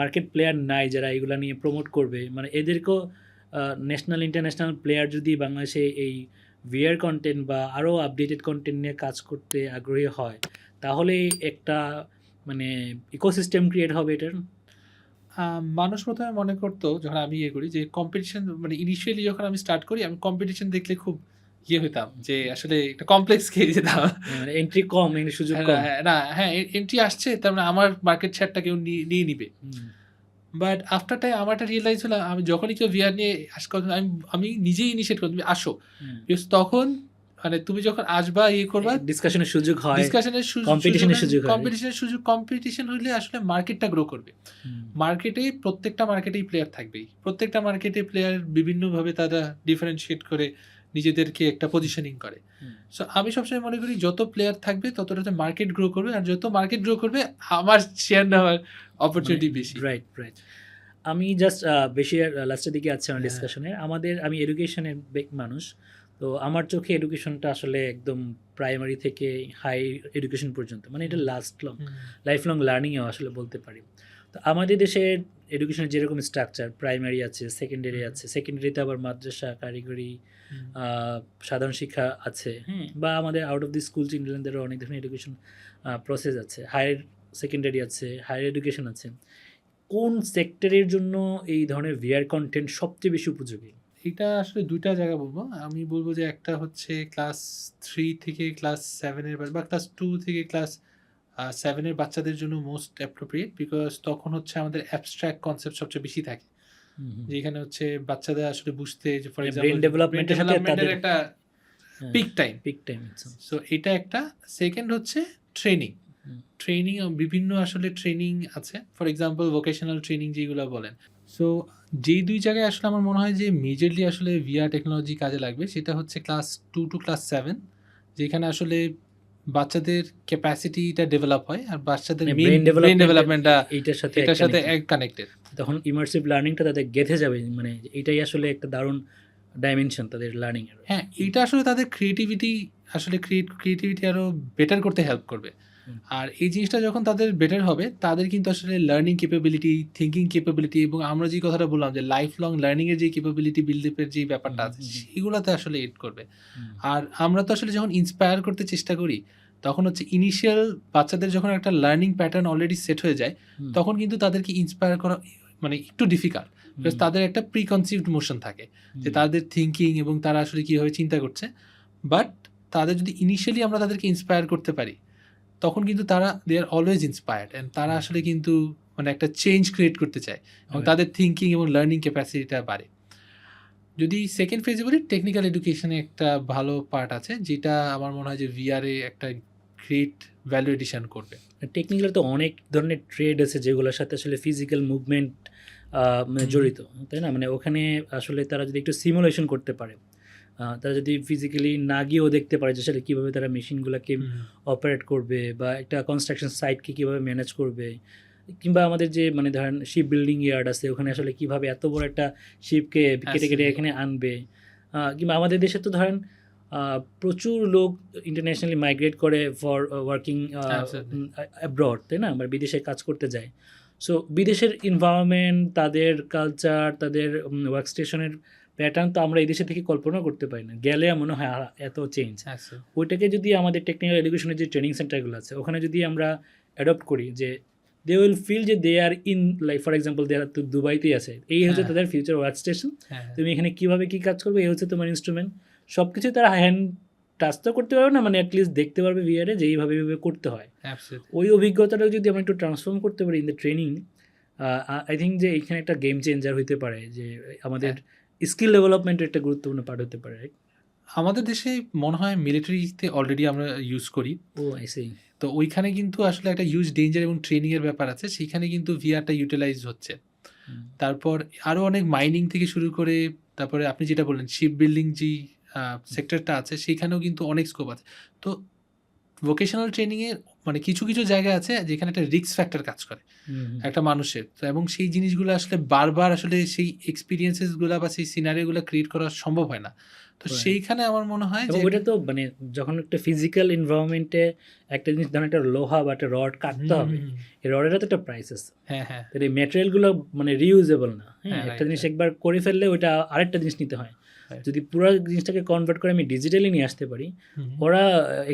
মার্কেট প্লেয়ার নাই যারা এগুলো নিয়ে প্রমোট করবে? মানে এদেরকেও ন্যাশনাল ইন্টারন্যাশনাল প্লেয়ার যদি বাংলাদেশে এই ভিআর কন্টেন্ট বা আরও আপডেটেড কন্টেন্ট নিয়ে কাজ করতে আগ্রহী হয়, তাহলে একটা মানে ইকোসিস্টেম ক্রিয়েট হবে এটার। মানুষ প্রথমে মনে করতো, যখন আমি করি যে কম্পিটিশন, মানে ইনিশিয়ালি যখন আমি স্টার্ট করি, আমি কম্পিটিশন দেখলে খুব হইতাম যে আসলে একটা কমপ্লেক্স খেয়ে যেতাম, এন্ট্রি কম, সুযোগ কম। না হ্যাঁ এন্ট্রি আসছে, তার মানে আমার মার্কেট শেয়ারটা কেউ নিয়ে নিবে। বাট আফটার টাইম আমার একটা রিয়েলাইজ হলো, আমি যখনই কেউ ভিআর নিয়ে আমি নিজেই ইনিশিয়েট করি, তুমি আসো, তখন মানে তুমি যখন আসবা করবা ডিসকাশনের সুযোগ হয়, ডিসকাশনের কম্পিটিশনের সুযোগ হয়। কম্পিটিশন হলে আসলে মার্কেটটা গ্রো করবে। প্রত্যেকটা মার্কেটেই প্লেয়ার থাকবেই, প্রত্যেকটা মার্কেটে প্লেয়ার বিভিন্নভাবে তারা ডিফারেন্সিয়েট করে নিজেদেরকে একটা পজিশনিং করে। সো আমি সবসময় মনে করি যত প্লেয়ার থাকবে ততটা মার্কেট গ্রো করবে, আর যত মার্কেট গ্রো করবে আমার শেয়ার নেওয়ার অপরচুনিটি বেশি। Right right. আমি জাস্ট বেশি লাস্টের দিকে আছে আমার ডিসকাশনে। আমি এডুকেশনের মানুষ, তো আমার চোখে এডুকেশনটা আসলে একদম প্রাইমারি থেকে হাই এডুকেশন পর্যন্ত, মানে এটা লাইফ লং লার্নিংও আসলে বলতে পারি। তো আমাদের দেশের এডুকেশনের যেরকম স্ট্রাকচার, প্রাইমারি আছে, সেকেন্ডারি আছে, সেকেন্ডারিতে আবার মাদ্রাসা, কারিগরি, সাধারণ শিক্ষা আছে, হ্যাঁ, বা আমাদের আউট অফ দি স্কুল চিলড্রেনদেরও অনেক ধরনের এডুকেশন প্রসেস আছে, হায়ার সেকেন্ডারি আছে, হায়ার এডুকেশন আছে। কোন সেক্টরের জন্য এই ধরনের ভিআর কন্টেন্ট সবচেয়ে বেশি উপযোগী? এটা আসলে দুইটা জায়গা বলবো। আমি বলবো যে একটা হচ্ছে ক্লাস 3 থেকে ক্লাস 7 এর বা ক্লাস 2 থেকে ক্লাস 7 এর বাচ্চাদের জন্য মোস্ট অ্যাপ্রোপ্রিয়েট, বিকজ তখন হচ্ছে আমাদের অ্যাবস্ট্রাক্ট কনসেপ্ট সবচেয়ে বেশি থাকে, যেখানে হচ্ছে বাচ্চাদের আসলে বুঝতে, যে ফর এক্সাম্পল ব্রেন ডেভেলপমেন্টের সাথে তাদের একটা পিক টাইম। সো এটা একটা। সেকেন্ড হচ্ছে ট্রেনিং। বিভিন্ন আসলে ট্রেনিং আছে, ফর এক্সাম্পল ভোকেশনাল ট্রেনিং যেগুলো বলেন। সো যেই দুই জায়গায় আসলে আমার মনে হয় যে মেজরলি আসলে ভিআর টেকনোলজি কাজে লাগবে, সেটা হচ্ছে ক্লাস 2 টু ক্লাস 7, যেখানে আসলে বাচ্চাদের ক্যাপাসিটিটা ডেভেলপ হয় আর বাচ্চাদের ব্রেন ডেভেলপমেন্টটা এটার সাথে কানেক্টেড। তখন ইমার্সিভ লার্নিংটা তাদের গেঁথে যাবে, মানে এটাই আসলে একটা দারুণ ডাইমেনশন তাদের লার্নিং এর। হ্যাঁ, এটা আসলে তাদের ক্রিয়েটিভিটি আরো বেটার করতে হেল্প করবে। আর এই জিনিসটা যখন তাদের বেটার হবে, তাদের কিন্তু আসলে লার্নিং ক্যাপাবিলিটি, থিঙ্কিং ক্যাপাবিলিটি, এবং আমরা যে কথাটা বললাম যে লাইফ লং লার্নিং এর যে ক্যাপাবিলিটি বিল্ড আপের যে ব্যাপারটা আছে, সেগুলোতে আসলে এড করবে। আর আমরা তো আসলে যখন ইন্সপায়ার করতে চেষ্টা করি, তখন হচ্ছে ইনিশিয়াল বাচ্চাদের যখন একটা লার্নিং প্যাটার্ন অলরেডি সেট হয়ে যায়, তখন কিন্তু তাদেরকে ইন্সপায়ার করা মানে একটু ডিফিকাল্ট, বিকজ তাদের একটা প্রিকনসিভড মোশন থাকে যে তাদের থিঙ্কিং এবং তারা আসলে কীভাবে চিন্তা করছে। বাট তাদের যদি ইনিশিয়ালি আমরা তাদেরকে ইন্সপায়ার করতে পারি, তখন কিন্তু তারা দে আর অলওয়েজ ইন্সপায়ার্ড, অ্যান্ড তারা আসলে কিন্তু মানে একটা চেঞ্জ ক্রিয়েট করতে চায় এবং তাদের থিঙ্কিং এবং লার্নিং ক্যাপাসিটিটা বাড়ে। যদি সেকেন্ড ফেজে বলি, টেকনিক্যাল এডুকেশনে একটা ভালো পার্ট আছে, যেটা আমার মনে হয় যে ভিআরে একটা গ্রেট ভ্যালু এডিশন করবে। টেকনিক্যাল তো অনেক ধরনের ট্রেড আছে যেগুলোর সাথে আসলে ফিজিক্যাল মুভমেন্ট মানে জড়িত, তাই না? মানে ওখানে আসলে তারা যদি একটু সিমুলেশন করতে পারে, তারা যদি ফিজিক্যালি না গিয়েও দেখতে পারে যে আসলে কীভাবে তারা মেশিনগুলোকে অপারেট করবে, বা একটা কনস্ট্রাকশন সাইটকে কীভাবে ম্যানেজ করবে, কিংবা আমাদের যে মানে ধরেন শিপ বিল্ডিং ইয়ার্ড আছে, ওখানে আসলে কীভাবে এত বড় একটা শিপকে কেটে কেটে এখানে আনবে, কিংবা আমাদের দেশে তো ধরেন প্রচুর লোক ইন্টারন্যাশনালি মাইগ্রেট করে ফর ওয়ার্কিং অ্যাব্রড, তাই না? বা বিদেশে কাজ করতে যায়। সো বিদেশের এনভায়রনমেন্ট, তাদের কালচার, তাদের ওয়ার্ক স্টেশনের প্যাটার্ন তো আমরা এই দেশে থেকে কল্পনা করতে পারি না, গেলে মনে হয় এত চেঞ্জ। ওইটাকে যদি আমাদের টেকনিক্যাল এডুকেশনের যে ট্রেনিং সেন্টারগুলো আছে, ওখানে যদি আমরা অ্যাডপ্ট করি, যে দে উইল ফিল যে they are in, like for example they are দুবাইতেই আছে, এই হচ্ছে তাদের ফিউচার ওয়ার্ক স্টেশন। তুমি এখানে কীভাবে কী কাজ করবে, এই হচ্ছে তোমার ইনস্ট্রুমেন্ট। সব কিছু তারা হ্যান্ড টাচ তো করতে পারবে না, মানে অ্যাটলিস্ট দেখতে পারবে ভিআরে যে এইভাবে এইভাবে করতে হয়। ওই অভিজ্ঞতাটাও যদি আমরা একটু ট্রান্সফর্ম করতে পারি in the training, I think যে এখানে একটা গেম চেঞ্জার হইতে পারে, যে আমাদের স্কিল ডেভেলপমেন্টের একটা গুরুত্বপূর্ণ পার্ট হতে পারে। আমাদের দেশে মনে হয় মিলিটারিতে অলরেডি আমরা ইউজ করি। তো ওইখানে কিন্তু আসলে একটা হিউজ ডেঞ্জার এবং ট্রেনিংয়ের ব্যাপার আছে, সেইখানে কিন্তু ভিআরটা ইউটিলাইজ হচ্ছে। তারপর আরও অনেক মাইনিং থেকে শুরু করে, তারপরে আপনি যেটা বললেন শিপ বিল্ডিং যে সেক্টরটা আছে, সেইখানেও কিন্তু অনেক স্কোপ আছে। তো ভোকেশনাল ট্রেনিংয়ের মানে কিছু কিছু জায়গা আছে যেখানে একটা রিস্ক ফ্যাক্টর কাজ করে একটা মানুষের, তো এবং সেই জিনিসগুলো আসলে বারবার আসলে সেই এক্সপিরিয়েন্সেসগুলো বা সেই সিনারিওগুলো ক্রিয়েট করা সম্ভব হয় না। তো সেইখানে আমার মনে হয় যে ওইটা তো মানে যখন একটা ফিজিক্যাল এনভায়রনমেন্টে একটা জিনিস, ধরেন একটা লোহা বা একটা রড কাটতে হবে, এই রডেরও তো একটা প্রাইস আছে। হ্যাঁ, এই ম্যাটেরিয়ালগুলো মানে রিইউজেবল না। একটা জিনিস একবার করে ফেললে ওইটা আরেকটা জিনিস নিতে হয়। যদি পুরো জিনিসটাকে কনভার্ট করে আমি ডিজিটালি নিয়ে আসতে পারি, ওরা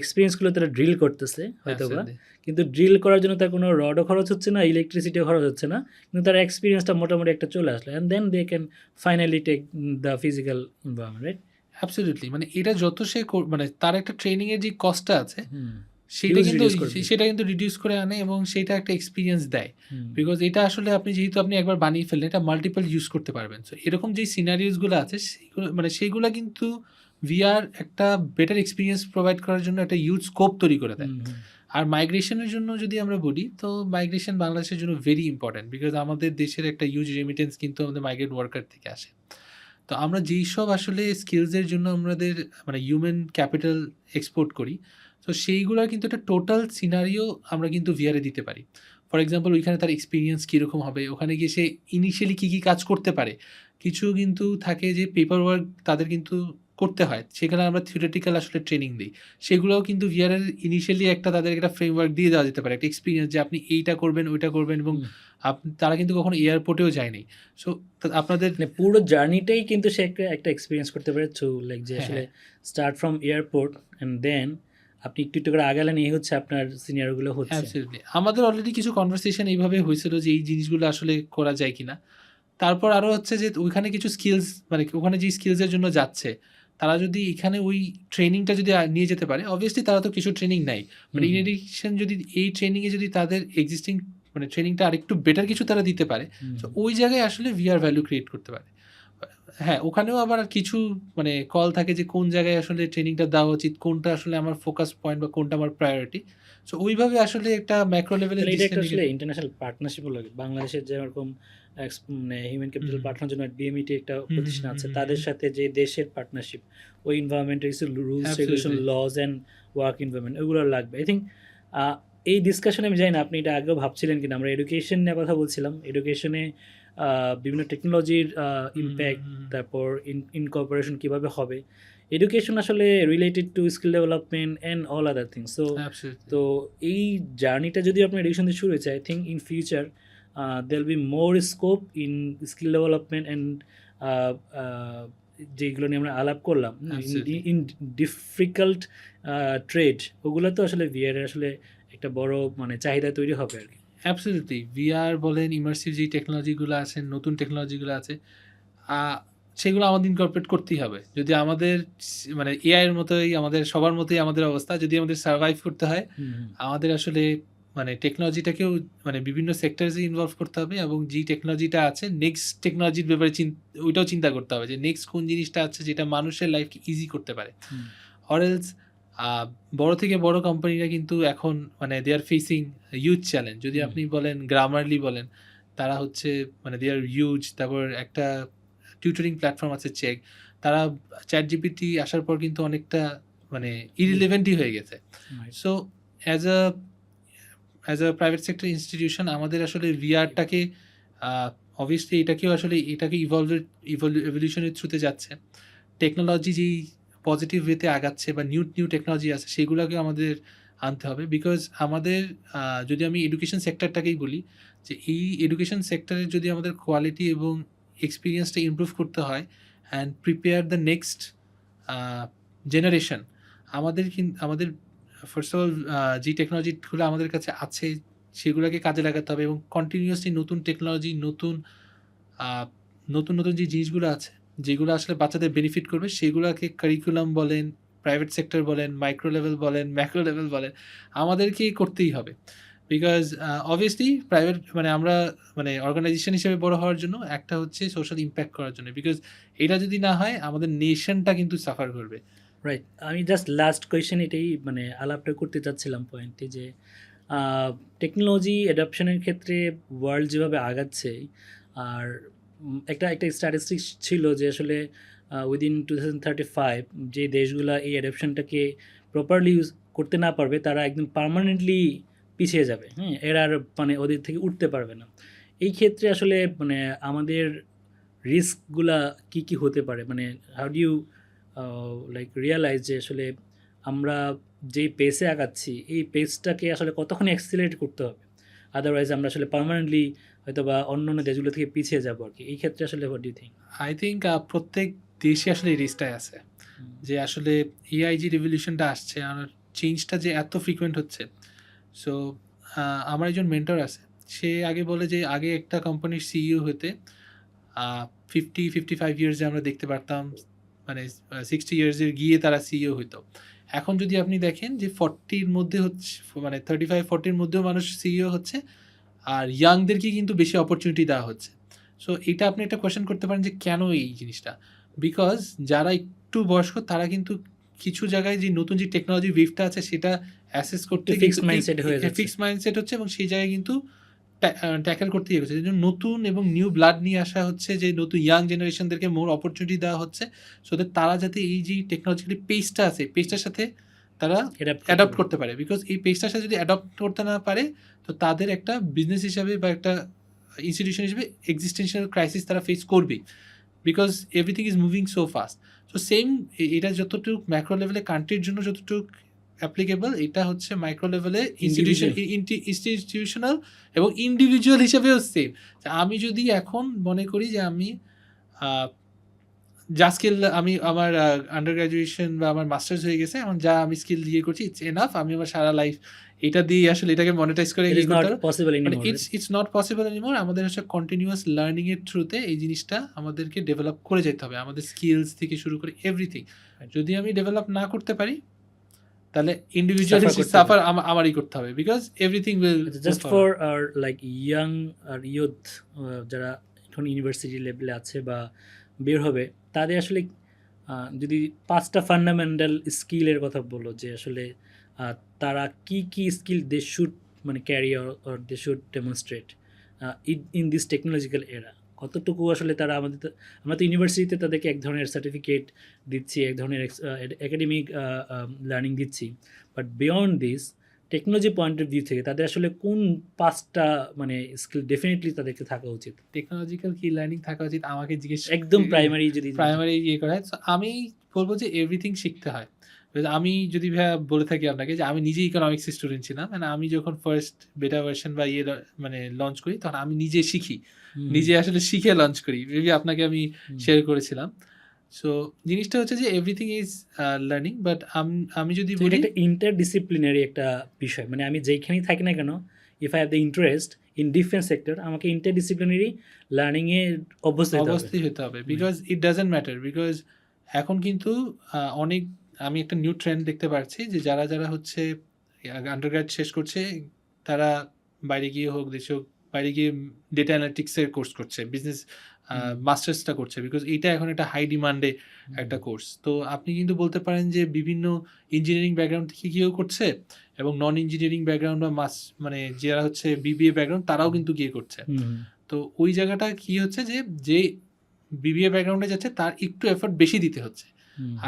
এক্সপিরিয়েন্সগুলো তারা ড্রিল করতেছে হয়তো বা, কিন্তু ড্রিল করার জন্য তার কোনো রডও খরচ হচ্ছে না, ইলেকট্রিসিটিও খরচ হচ্ছে না, কিন্তু তার এক্সপিরিয়েন্সটা মোটামুটি একটা চলে আসলো, and then they can finally take the physical environment, right? Absolutely. মানে এটা যত সে মানে তার একটা ট্রেনিংয়ের যে কস্টটা আছে, সেটা কিন্তু রিডিউস করে আনে এবং সেটা একটা এক্সপিরিয়েন্স দেয়, বিকজ এটা আসলে আপনি যেহেতু আপনি একবার বানিয়ে ফেললেন, এটা মাল্টিপল ইউজ করতে পারবেন। সো এরকম যে সিনারিওসগুলো আছে সেইগুলো কিন্তু VR একটা বেটার এক্সপেরিয়েন্স প্রোভাইড করার জন্য একটা হিউজ স্কোপ তৈরি করে দেয়। আর মাইগ্রেশনের জন্য যদি আমরা বলি, তো মাইগ্রেশন বাংলাদেশের জন্য ভেরি ইম্পর্ট্যান্ট, বিকজ আমাদের দেশের একটা হিউজ রেমিটেন্স কিন্তু আমাদের মাইগ্রেন্ট ওয়ার্কার থেকে আসে। তো আমরা যেইসব আসলে স্কিলসের জন্য আমাদের মানে হিউম্যান ক্যাপিটাল এক্সপোর্ট করি, তো সেইগুলোর কিন্তু একটা টোটাল সিনারিও আমরা কিন্তু ভিআরে দিতে পারি। ফর এক্সাম্পল, ওইখানে তার এক্সপিরিয়েন্স কীরকম হবে, ওখানে গিয়ে সে ইনিশিয়ালি কী কী কাজ করতে পারে। কিছু কিন্তু থাকে যে পেপার ওয়ার্ক তাদের কিন্তু করতে হয়, সেখানে আমরা থিওরিটিক্যাল আসলে ট্রেনিং দিই। সেগুলোও কিন্তু ভিআরের ইনিশিয়ালি একটা তাদের একটা ফ্রেমওয়ার্ক দিয়ে দেওয়া যেতে পারে, একটা এক্সপিরিয়েন্স যে আপনি এইটা করবেন, ওইটা করবেন, এবং তারা কিন্তু কখনো এয়ারপোর্টেও যায়নি। সো আপনাদের মানে পুরো জার্নিটাই কিন্তু সে একটা এক্সপিরিয়েন্স করতে পারে থ্রু লাইক যে হ্যাঁ, আসলে start from airport and then আপনি একটু একটু করে আগালেন, এই হচ্ছে আপনার সিনিয়রগুলো হচ্ছে। অ্যাবসলিউটলি। আমাদের অলরেডি কিছু কনভারসেশন এইভাবে হয়েছিল যে এই জিনিসগুলো আসলে করা যায় কিনা। তারপর আরও হচ্ছে যে ওইখানে কিছু স্কিলস, মানে ওখানে যে স্কিলসের জন্য যাচ্ছে, তারা যদি এখানে ওই ট্রেনিংটা যদি নিয়ে যেতে পারে, অবভিয়াসলি তারা তো কিছু ট্রেনিং নেয়, বাট ইন এডিশন যদি এই ট্রেনিংয়ে যদি তাদের এক্সিস্টিং মানে ট্রেনিংটা আরেকটু বেটার কিছু তারা দিতে পারে, তো ওই জায়গায় আসলে ভিআর ভ্যালু ক্রিয়েট করতে পারে। হ্যাঁ, ওখানেও আবার কিছু মানে কল থাকে যে কোন জায়গায় আসলে ট্রেনিংটা দেওয়া উচিত, কোনটা আসলে আমার ফোকাস পয়েন্ট বা কোনটা আমার প্রায়োরিটি। সো ওইভাবে আসলে একটা ম্যাক্রো লেভেলের এটা একটা আসলে ইন্টারন্যাশনাল পার্টনারশিপও লাগে। বাংলাদেশের যেরকম মানে হিউম্যান ক্যাপিটাল পাঠানোর জন্য বিএমইটি একটা প্রতিষ্ঠান আছে, তাদের সাথে যে দেশের পার্টনারশিপ, ওই এনভায়রনমেন্টের কিছু rules regulation, laws and work environment, ওগুলো লাগবে। আই থিঙ্ক এই ডিসকাশনে আমি জানি না আপনি এটা আগেও ভাবছিলেন কিনা, আমরা এডুকেশন নিয়ে কথা বলছিলাম। এডুকেশনে বিভিন্ন টেকনোলজির ইম্প্যাক্ট, তারপর ইনকর্পোরেশন কীভাবে হবে, এডুকেশন আসলে related to skill development and all other things. তো এই জার্নিটা যদি আপনার এডুকেশন দিয়ে শুরু হয়েছে, I think in future there be more scope in skill development and যেগুলো নিয়ে আমরা আলাপ করলাম, ইন ডিফিকাল্ট ট্রেড, ওগুলো তো আসলে ভিআর আসলে একটা বড় মানে চাহিদা তৈরি হবে আর কি। অ্যাবসলিউটলি। ভিআর বলেন, ইমার্সিভ যে টেকনোলজিগুলো আছে, নতুন টেকনোলজিগুলো আছে, সেগুলো আমাদের ইনকর্পোরেট করতেই হবে। যদি আমাদের মানে এআই এর মতোই আমাদের সবার মতোই আমাদের অবস্থা, যদি আমাদের সার্ভাইভ করতে হয়, আমাদের আসলে মানে টেকনোলজিটাকেও মানে বিভিন্ন সেক্টরসে ইনভলভ করতে হবে, এবং যেই টেকনোলজিটা আছে নেক্সট টেকনোলজির ব্যাপারে ওইটাও চিন্তা করতে হবে যে নেক্সট কোন জিনিসটা আছে যেটা মানুষের লাইফকে ইজি করতে পারে। অর এলস বড় থেকে বড় কোম্পানিরা কিন্তু এখন মানে দে আর ফেসিং হিউজ চ্যালেঞ্জ। যদি আপনি বলেন গ্রামারলি বলেন, তারা হচ্ছে মানে দে আর হিউজ। তারপর একটা টিউটরিং প্ল্যাটফর্ম আছে চেক, তারা চ্যাট জিপিটি আসার পর কিন্তু অনেকটা মানে ইরিলেভেন্টই হয়ে গেছে। সো অ্যাজ আ প্রাইভেট সেক্টর ইনস্টিটিউশন আমাদের আসলে ভিআরটাকে অবভিয়াসলি এটাকে ইভলিউশনের থ্রুতে যাচ্ছে। টেকনোলজি যেই পজিটিভ ওয়েতে আগাচ্ছে বা নিউ টেকনোলজি আছে, সেগুলোকে আমাদের আনতে হবে। বিকজ আমাদের যদি আমি এডুকেশন সেক্টরটাকেই বলি, যে এই এডুকেশন সেক্টরের যদি আমাদের কোয়ালিটি এবং এক্সপিরিয়েন্সটা ইমপ্রুভ করতে হয় and prepare the next generation, আমাদের ফার্স্ট অফ অল যে টেকনোলজিগুলো আমাদের কাছে আছে সেগুলোকে কাজে লাগাতে হবে, এবং কন্টিনিউয়াসলি নতুন টেকনোলজি, নতুন যে জিনিসগুলো আছে যেগুলো আসলে বাচ্চাদের বেনিফিট করবে, সেগুলোকে কারিকুলাম বলেন, প্রাইভেট সেক্টর বলেন, মাইক্রো লেভেল বলেন, ম্যাক্রো লেভেল বলেন, আমাদেরকেই করতেই হবে। বিকজ অবভিয়াসলি প্রাইভেট মানে আমরা মানে অর্গানাইজেশন হিসেবে বড় হওয়ার জন্য, একটা হচ্ছে সোশ্যাল ইম্প্যাক্ট করার জন্য। বিকজ এটা যদি না হয়, আমাদের নেশনটা কিন্তু সাফার করবে। রাইট। আমি জাস্ট লাস্ট কোয়েশ্চেন এটাই মানে আলাপটা করতে চাচ্ছিলাম পয়েন্টটি, যে টেকনোলজি অ্যাডাপশনের ক্ষেত্রে ওয়ার্ল্ড যেভাবে আগাচ্ছে, আর একটা স্ট্যাটিস্টিক্স ছিল যে আসলে উইদিন 2035 যে দেশগুলো এই অ্যাডাপশনটাকে প্রপারলি ইউজ করতে না পারবে, তারা একদম পার্মানেন্টলি পিছিয়ে যাবে। হ্যাঁ, এরা আর মানে ওদের থেকে উঠতে পারবে না। এই ক্ষেত্রে আসলে মানে আমাদের রিস্কগুলা কি কি হতে পারে, মানে how do you like realise যে আসলে আমরা যেই পেসে আগাচ্ছি, এই পেসটাকে আসলে কতক্ষণ অ্যাক্সিলারেট করতে হবে, আদারওয়াইজ আমরা আসলে পার্মানেন্টলি হয়তো বা অন্য দেশগুলো থেকে পিছিয়ে যাবো আর কি। এই ক্ষেত্রে আসলে what do you think? I think প্রত্যেক দেশে আসলে এই রিস্কটাই আছে, যে আসলে এআই যে রেভলিউশনটা আসছে আর চেঞ্জটা যে এত ফ্রিকুয়েন্ট হচ্ছে। সো আমার একজন মেন্টর আছে, সে আগে বলে যে আগে একটা কোম্পানির সিইও হতে 55 ইয়ার্সে আমরা দেখতে পারতাম, মানে 60 ইয়ার্সের গিয়ে তারা সিইও হইতো। এখন যদি আপনি দেখেন যে 40-র মধ্যে হচ্ছে, মানে 35-40-র মধ্যেও মানুষ সিইও হচ্ছে, আর ইয়াংদেরকে কিন্তু বেশি অপরচুনিটি দেওয়া হচ্ছে। সো এটা আপনি একটা কোয়েশ্চেন করতে পারেন যে কেন এই জিনিসটা। বিকজ যারা একটু বয়স্ক তারা কিন্তু কিছু জায়গায় যে নতুন যে টেকনোলজি ওয়েভটা আছে সেটা অ্যাসেস করতে fixed mindset হয়ে যাচ্ছে। ফিক্সড মাইন্ডসেট হচ্ছে এবং সেই জায়গায় কিন্তু ট্যাকেল করতে ইয়ে করছে। যেজন্য নতুন এবং নিউ ব্লাড নিয়ে আসা হচ্ছে, যে নতুন ইয়াং জেনারেশনদেরকে মোর অপরচুনিটি দেওয়া হচ্ছে সো দ্যাট তারা যাতে এই যে টেকনোলজিক্যালি পেজটা আছে পেজটার সাথে তারা অ্যাডপ্ট করতে পারে। বিকজ এই পেজটার সাথে যদি অ্যাডপ্ট করতে না পারে তো তাদের একটা বিজনেস হিসাবে বা একটা ইনস্টিটিউশন হিসেবে এক্সিস্টেন্সিয়াল ক্রাইসিস তারা ফেস করবে, because everything is moving so fast. So same এটা যতটুকু ম্যাক্রো লেভেলে কান্ট্রির জন্য যতটুকু অ্যাপ্লিকেবল, এটা হচ্ছে মাইক্রো লেভেলে ইনস্টিটিউশনাল এবং ইন্ডিভিজুয়াল হিসেবেও সেম। আমি যদি এখন মনে করি যে আমি যা স্কিল আমি আমার আন্ডার গ্র্যাজুয়েশন বা আমার মাস্টার্স হয়ে গেছে, এখন যা আমি স্কিল দিয়ে করছি ইটস এনাফ, আমি আমার সারা লাইফ এটা দিয়ে আসলে এটাকে মনিটাইজ করে ইটস নট পসিবল এনিমোর। আমাদের হচ্ছে কন্টিনিউয়াস লার্নিং এর থ্রুতে এই জিনিসটা আমাদেরকে ডেভেলপ করে যেতে হবে, আমাদের স্কিলস থেকে শুরু করে এভরিথিং। যদি আমি ডেভেলপ না করতে পারি তাহলে ইন্ডিভিজুয়াল সাফার আমারই করতে হবে, because everything will just for আর লাইক ইয়াং আর ইয়ুথ যারা এখন ইউনিভার্সিটি লেভেলে আছে বা বের হবে, তাদের আসলে যদি 5টা ফান্ডামেন্টাল স্কিলের কথা বলো যে আসলে তারা কি স্কিল দে শুড মানে carry or they should demonstrate in this technological era, কতটুকু আসলে তারা আমরা তো ইউনিভার্সিটিতে তাদেরকে এক ধরনের সার্টিফিকেট দিচ্ছি, এক ধরনের একাডেমিক লার্নিং দিচ্ছি, but beyond this technology point of view থেকে তাদের আসলে কোন 5টা মানে স্কিল ডেফিনেটলি তাদেরকে থাকা উচিত? টেকনোলজিক্যাল কি লার্নিং থাকা উচিত আমাকে জিজ্ঞেস একদম প্রাইমারি ইয়ে করা হয়, আমি বলবো যে এভরিথিং শিখতে হয়। আমি যদি ভাইয়া বলে থাকি আপনাকে যে আমি নিজে ইকোনমিক্স স্টুডেন্ট ছিলাম, মানে আমি যখন ফার্স্ট বেটা ভার্সন বা ইয়ে মানে লঞ্চ করি তখন আমি নিজে শিখি, নিজে আসলে শিখে লঞ্চ করি, মেবি আপনাকে আমি শেয়ার করেছিলাম। সো জিনিসটা হচ্ছে যে এভরিথিং ইজ লার্নিং, বাট আমি যদি বলি একটা ইন্টারডিসিপ্লিনারি একটা বিষয়, মানে আমি যেখানেই থাকি না কেন, if I have the interest in different sector, আমাকে ইন্টারডিসিপ্লিনারি লার্নিংয়ে অবশ্যই হতে হবে, because it doesn't matter. Because এখন কিন্তু অনেক আমি একটা নিউ ট্রেন্ড দেখতে পাচ্ছি যে যারা যারা হচ্ছে আন্ডারগ্র্যাড শেষ করছে তারা বাইরে গিয়ে হোক দেশে হোক, বাইরে গিয়ে ডেটা অ্যানালিটিক্সের কোর্স করছে, বিজনেস মাস্টার্সটা করছে, বিকজ এটা এখন একটা হাই ডিমান্ডে একটা কোর্স। তো আপনি কিন্তু বলতে পারেন যে বিভিন্ন ইঞ্জিনিয়ারিং ব্যাকগ্রাউন্ড থেকে গিয়েও করছে এবং নন ইঞ্জিনিয়ারিং ব্যাকগ্রাউন্ড বা মানে যারা হচ্ছে বিবিএ ব্যাকগ্রাউন্ড তারাও কিন্তু গিয়ে করছে। তো ওই জায়গাটা কি হচ্ছে যে বিবিএ ব্যাকগ্রাউন্ডে যাচ্ছে তার একটু এফোর্ট বেশি দিতে হচ্ছে,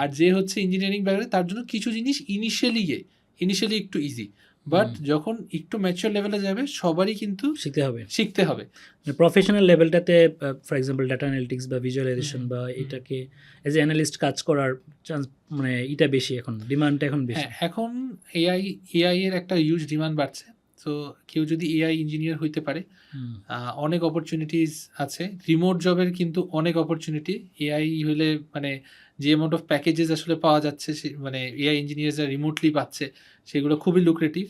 আর যে হচ্ছে ইঞ্জিনিয়ারিং ব্যাকগ্রাউন্ড তার জন্য কিছু জিনিস ইনিশিয়ালি একটু ইজি, বাট যখন একটু ম্যাচিওর লেভেলে যাবে সবারই কিন্তু শিখতে হবে। প্রফেশনাল লেভেলটাতে ফর এক্সাম্পল ডাটা অ্যানালিটিক্স বা ভিজুয়ালাইজেশন বা এটাকে এজ এ অ্যানালিস্ট কাজ করার চান্স মানে এটা বেশি, এখন ডিমান্ডটা এখন বেশি। এখন এআই এর একটা হিউজ ডিমান্ড বাড়ছে। তো কেউ যদি এআই ইঞ্জিনিয়ার হইতে পারে অনেক অপরচুনিটিস আছে, রিমোট জবের কিন্তু অনেক অপরচুনিটি। এআই হলে মানে যে অ্যামাউন্ট অফ প্যাকেজেস আসলে পাওয়া যাচ্ছে মানে এআই ইঞ্জিনিয়াররা রিমোটলি পাচ্ছে সেগুলো খুবই লুক্রেটিভ।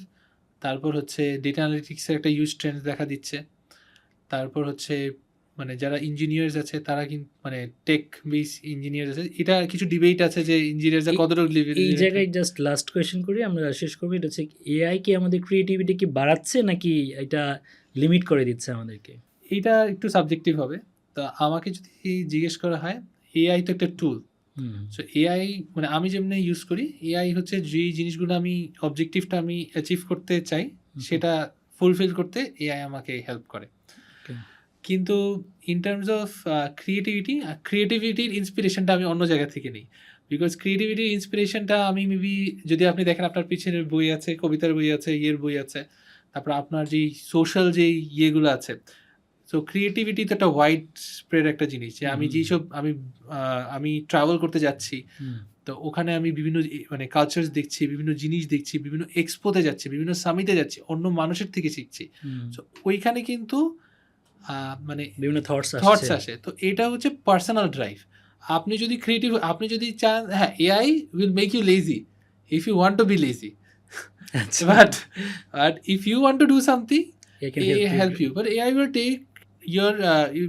তারপর হচ্ছে ডেটা অ্যানালিটিক্সের একটা হিউজ ট্রেন্ড দেখা দিচ্ছে। তারপর হচ্ছে মানে যারা ইঞ্জিনিয়ার্স আছে তারা কিন্তু মানে টেক বেস ইঞ্জিনিয়ার আছে, এটা কিছু ডিবেট আছে যে ইঞ্জিনিয়াররা কতটুকু এই জায়গায় জাস্ট লাস্ট কোয়েশ্চেন করি, আমরা শেষ করবো। এটা হচ্ছে এআই কি আমাদের ক্রিয়েটিভিটি কি বাড়াচ্ছে নাকি এটা লিমিট করে দিচ্ছে আমাদেরকে? এটা একটু সাবজেক্টিভ হবে। তো আমাকে যদি জিজ্ঞেস করা হয়, এআই তো একটা টুল। সো এআই মানে আমি যেমনি ইউজ করি, এআই হচ্ছে যে জিনিসগুলো আমি অবজেক্টিভটা আমি অ্যাচিভ করতে চাই সেটা ফুলফিল করতে এআই আমাকে হেল্প করে। কিন্তু ইন টার্মস অফ ক্রিয়েটিভিটির ইন্সপিরেশনটা আমি অন্য জায়গা থেকে নিই, বিকজ ক্রিয়েটিভিটির ইন্সপিরেশনটা আমি মেবি যদি আপনি দেখেন আপনার পিছনের বই আছে, কবিতার বই আছে, ইয়ের বই আছে, তারপর আপনার যেই সোশ্যাল যেই ইয়েগুলো আছে। সো ক্রিয়েটিভিটি তো একটা ওয়াইড স্প্রেড একটা জিনিস, যে আমি যেসব আমি ট্রাভেল করতে যাচ্ছি তো ওখানে আমি বিভিন্ন মানে কালচার দেখছি, বিভিন্ন জিনিস দেখছি, বিভিন্ন এক্সপোতে যাচ্ছি, বিভিন্ন সামিটে যাচ্ছি, অন্য মানুষের থেকে শিখছি। সো ওইখানে কিন্তু মানে বিভিন্ন থটস আসে। তো এটা হচ্ছে পার্সোনাল ড্রাইভ। আপনি যদি ক্রিয়েটিভ, আপনি যদি চান, হ্যাঁ AI will make you lazy if you want to be lazy, but if you want to do something AI help you, but AI will take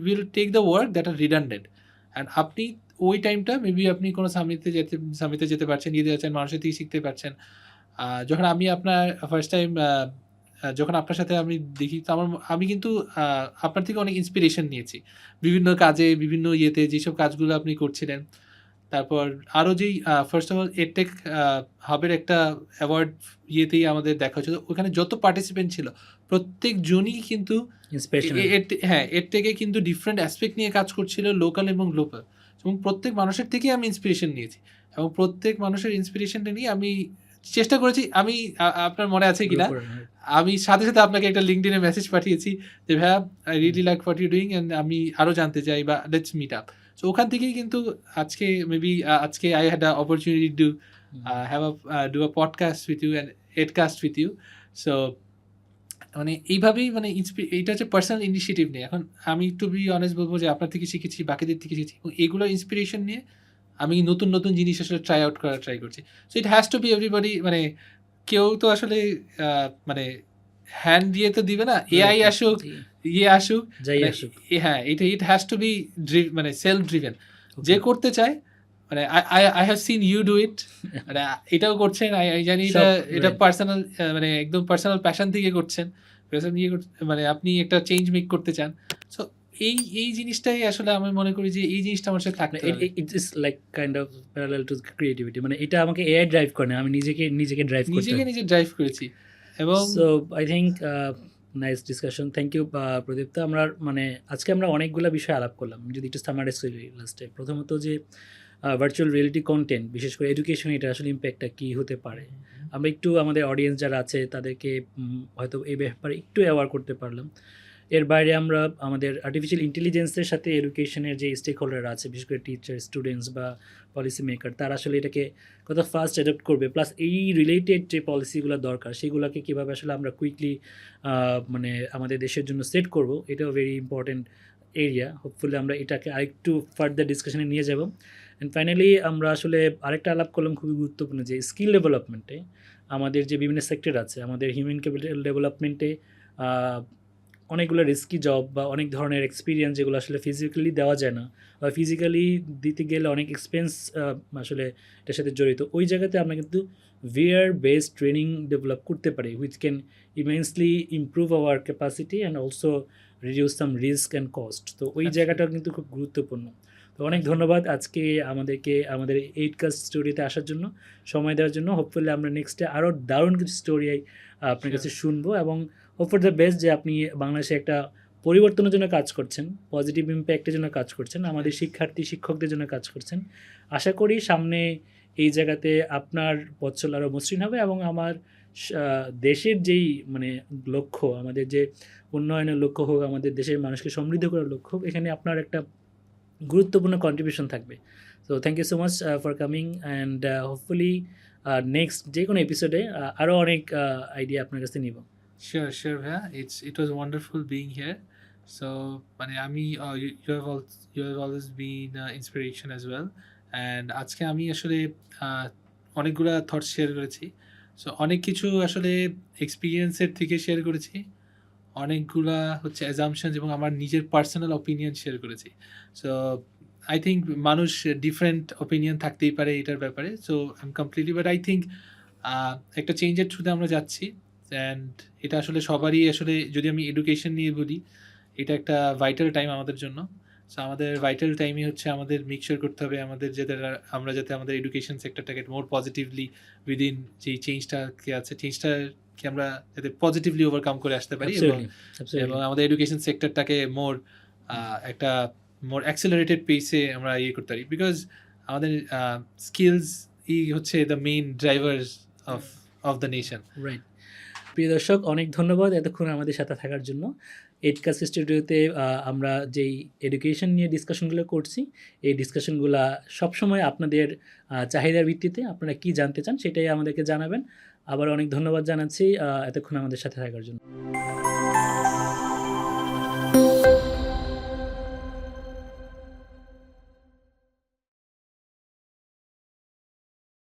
will take the work that are redundant, and আপনি ওই টাইমটা maybe আপনি কোনো সামিতে যেতে পারছেন, ইয়ে যাচ্ছেন, মানুষের থেকে শিখতে পারছেন। যখন আমি আপনার ফার্স্ট টাইম যখন আপনার সাথে আমি দেখি তো আমি কিন্তু আপনার থেকে অনেক ইন্সপিরেশন নিয়েছি বিভিন্ন কাজে, বিভিন্ন ইয়েতে যেসব কাজগুলো আপনি করছিলেন। তারপর আরও যেই ফার্স্ট অফ অল এডটেক হাবের একটা অ্যাওয়ার্ড ইয়েতেই আমাদের দেখা হচ্ছে, ওখানে যত পার্টিসিপেন্ট ছিল প্রত্যেকজনই কিন্তু ইন্সপিরেশনাল। হ্যাঁ এডটেকে কিন্তু ডিফারেন্ট অ্যাসপেক্ট নিয়ে কাজ করছিল, লোকাল এবং গ্লোবাল, এবং প্রত্যেক মানুষের থেকেই আমি ইন্সপিরেশন নিয়েছি, এবং প্রত্যেক মানুষের ইন্সপিরেশনটা নিয়ে আমি চেষ্টা করেছি। আমি আপনার মনে আছে কিনা, আমি সাথে সাথে আপনাকে একটা লিঙ্কডিনে মেসেজ পাঠিয়েছি যে ভাইয়া I really like what you doing and আমি আরও জানতে চাই, বা লেটস মিট আপ। সো ওখান থেকেই কিন্তু আজকে মেবি আজকে I had a opportunity to have do a podcast with you and Edcast with you. So মানে এইভাবেই মানে এইটা হচ্ছে পার্সোনাল ইনিশিয়েটিভ নিয়ে। এখন আমি টু বি অনেস্ট বলবো যে আপনার থেকে শিখেছি, বাকিদের থেকে শিখেছি, এবং এগুলো ইন্সপিরেশন নিয়ে আমি নতুন নতুন জিনিস আসলে ট্রাই আউট করার ট্রাই করছি। So it has to be everybody, মানে কেউ তো আসলে মানে হ্যান্ড দিয়ে তো দিবে না, এআই আসুক আসুক যাই মানে আসুক। হ্যাঁ এটা ইট হ্যাজ টু বি মানে সেলফ ড্রিভেন। যে করতে চায়, মানে I have seen you do it, মানে এটাও করছেন, আমি জানি এটা এটা পার্সোনাল, মানে একদম পার্সোনাল প্যাশন থেকে করছেন, মানে আপনি একটা চেঞ্জ মেক করতে চান। সো এই জিনিসটাই আসলে আমি মনে করি যে এই জিনিসটা আমার সাথে থাকতে হবে। It is like kind of parallel to creativity, মানে এটা আমাকে এআই ড্রাইভ করে না, আমি নিজেকে ড্রাইভ করতে নিজে ড্রাইভ করেছি। এবং so I think nice discussion, thank you Prodipto. আমরা মানে আজকে আমরা অনেকগুলো বিষয় আলাপ করলাম, যদি একটু সামারাইজ করি লাস্টে। প্রথমত যে ভার্চুয়াল রিয়েলিটি কন্টেন্ট, বিশেষ করে এডুকেশন, এটা আসলে ইম্প্যাক্টটা কী হতে পারে, আমরা একটু আমাদের অডিয়েন্স যারা আছে তাদেরকে হয়তো এই ব্যাপারে একটু অ্যাওয়ার করতে পারলাম। এর বাইরে আমরা আমাদের আর্টিফিশিয়াল ইন্টেলিজেন্সের সাথে এডুকেশনের যে স্টেক হোল্ডার আছে, বিশেষ করে টিচার, স্টুডেন্টস বা পলিসি মেকার, তারা আসলে এটাকে কত ফাস্ট অ্যাডপ্ট করবে, প্লাস এই রিলেটেড যে পলিসিগুলো দরকার সেগুলোকে কীভাবে আসলে আমরা কুইকলি মানে আমাদের দেশের জন্য সেট করব, এটাও ভেরি ইম্পর্টেন্ট এরিয়া। হোপফুলি আমরা এটাকে আরেকটু ফার্দার ডিসকাশনে নিয়ে যাব। অ্যান্ড ফাইনালি আমরা আসলে আরেকটা আলাপ করলাম খুবই গুরুত্বপূর্ণ, যে স্কিল ডেভেলপমেন্টে আমাদের যে বিভিন্ন সেক্টর আছে, আমাদের হিউম্যান ক্যাপিটাল ডেভেলপমেন্টে অনেকগুলো রিস্কি জব বা অনেক ধরনের এক্সপিরিয়েন্স যেগুলো আসলে ফিজিক্যালি দেওয়া যায় না, বা ফিজিক্যালি দিতে গেলে অনেক এক্সপেন্স আসলে এটার সাথে জড়িত, ওই জায়গাতে আমরা কিন্তু ভিআর বেসড ট্রেনিং ডেভেলপ করতে পারি, which can immensely improve hour capacity and also reduce some risk and cost. তো ওই জায়গাটাও কিন্তু খুব গুরুত্বপূর্ণ। তো অনেক ধন্যবাদ আজকে আমাদেরকে আমাদের এইডকাস্ট স্টোরিতে আসার জন্য, সময় দেওয়ার জন্য। হোপফুলি আমরা নেক্সটে আরও দারুণ কিছু স্টোরি আপনার কাছে শুনবো, এবং হোপ ফর দ্য বেস্ট যে আপনি বাংলাদেশে একটা পরিবর্তনের জন্য কাজ করছেন, পজিটিভ ইম্প্যাক্টের জন্য কাজ করছেন, আমাদের শিক্ষকদের জন্য কাজ করছেন। আশা করি সামনে এই জায়গাতে আপনার পথ চলা আরও মসৃণ হবে, এবং আমার দেশের যেই মানে লক্ষ্য, আমাদের যে উন্নয়নের লক্ষ্য হোক, আমাদের দেশের মানুষকে সমৃদ্ধ করার লক্ষ্য হোক, এখানে আপনার একটা গুরুত্বপূর্ণ কন্ট্রিবিউশন থাকবে। So thank you so much for coming, and hopefully next যে কোনো এপিসোডে আরও অনেক আইডিয়া আপনার কাছে নিব। Sure, ভাইয়া। It was wonderful being here. So মানে আমি you have always been inspiration as well. And আজকে আমি আসলে অনেকগুলা থটস শেয়ার করেছি। সো অনেক কিছু আসলে এক্সপিরিয়েন্সের থেকে শেয়ার করেছি, অনেকগুলা হচ্ছে অ্যাজাম্পশনস এবং আমার নিজের পার্সোনাল অপিনিয়ন শেয়ার করেছি। সো আই থিঙ্ক মানুষ ডিফারেন্ট অপিনিয়ন থাকতেই পারে এটার ব্যাপারে। So I am completely, but I think একটা চেঞ্জের থ্রুতে আমরা যাচ্ছি, অ্যান্ড এটা আসলে সবারই আসলে, যদি আমি এডুকেশন নিয়ে বলি, এটা একটা ভাইটাল টাইম আমাদের জন্য। সো আমাদের ভাইটাল টাইমই হচ্ছে আমাদের মিক্সচার করতে হবে আমাদের আমরা যাতে আমাদের এডুকেশন সেক্টরটাকে মোর পজিটিভলি উইদিন যেই চেঞ্জটাকে আছে, চেঞ্জটাকে আমরা যাতে পজিটিভলি ওভারকাম করে আসতে পারি, এবং আমাদের এডুকেশন সেক্টরটাকে একটা মোর অ্যাক্সেলারেটেড পেসে আমরা করতে পারি, বিকজ আমাদের স্কিলস হচ্ছে the main drivers of the nation. Right. প্রিয় দর্শক, অনেক ধন্যবাদ এতক্ষণ আমাদের সাথে থাকার জন্য। এইডকাস্ট স্টুডিওতে আমরা যেই এডুকেশন নিয়ে ডিসকাশনগুলো করছি, এই ডিসকাশনগুলো সবসময় আপনাদের চাহিদার ভিত্তিতে, আপনারা কি জানতে চান সেটাই আমাদেরকে জানাবেন। আবার অনেক ধন্যবাদ জানাচ্ছি এতক্ষণ আমাদের সাথে থাকার জন্য।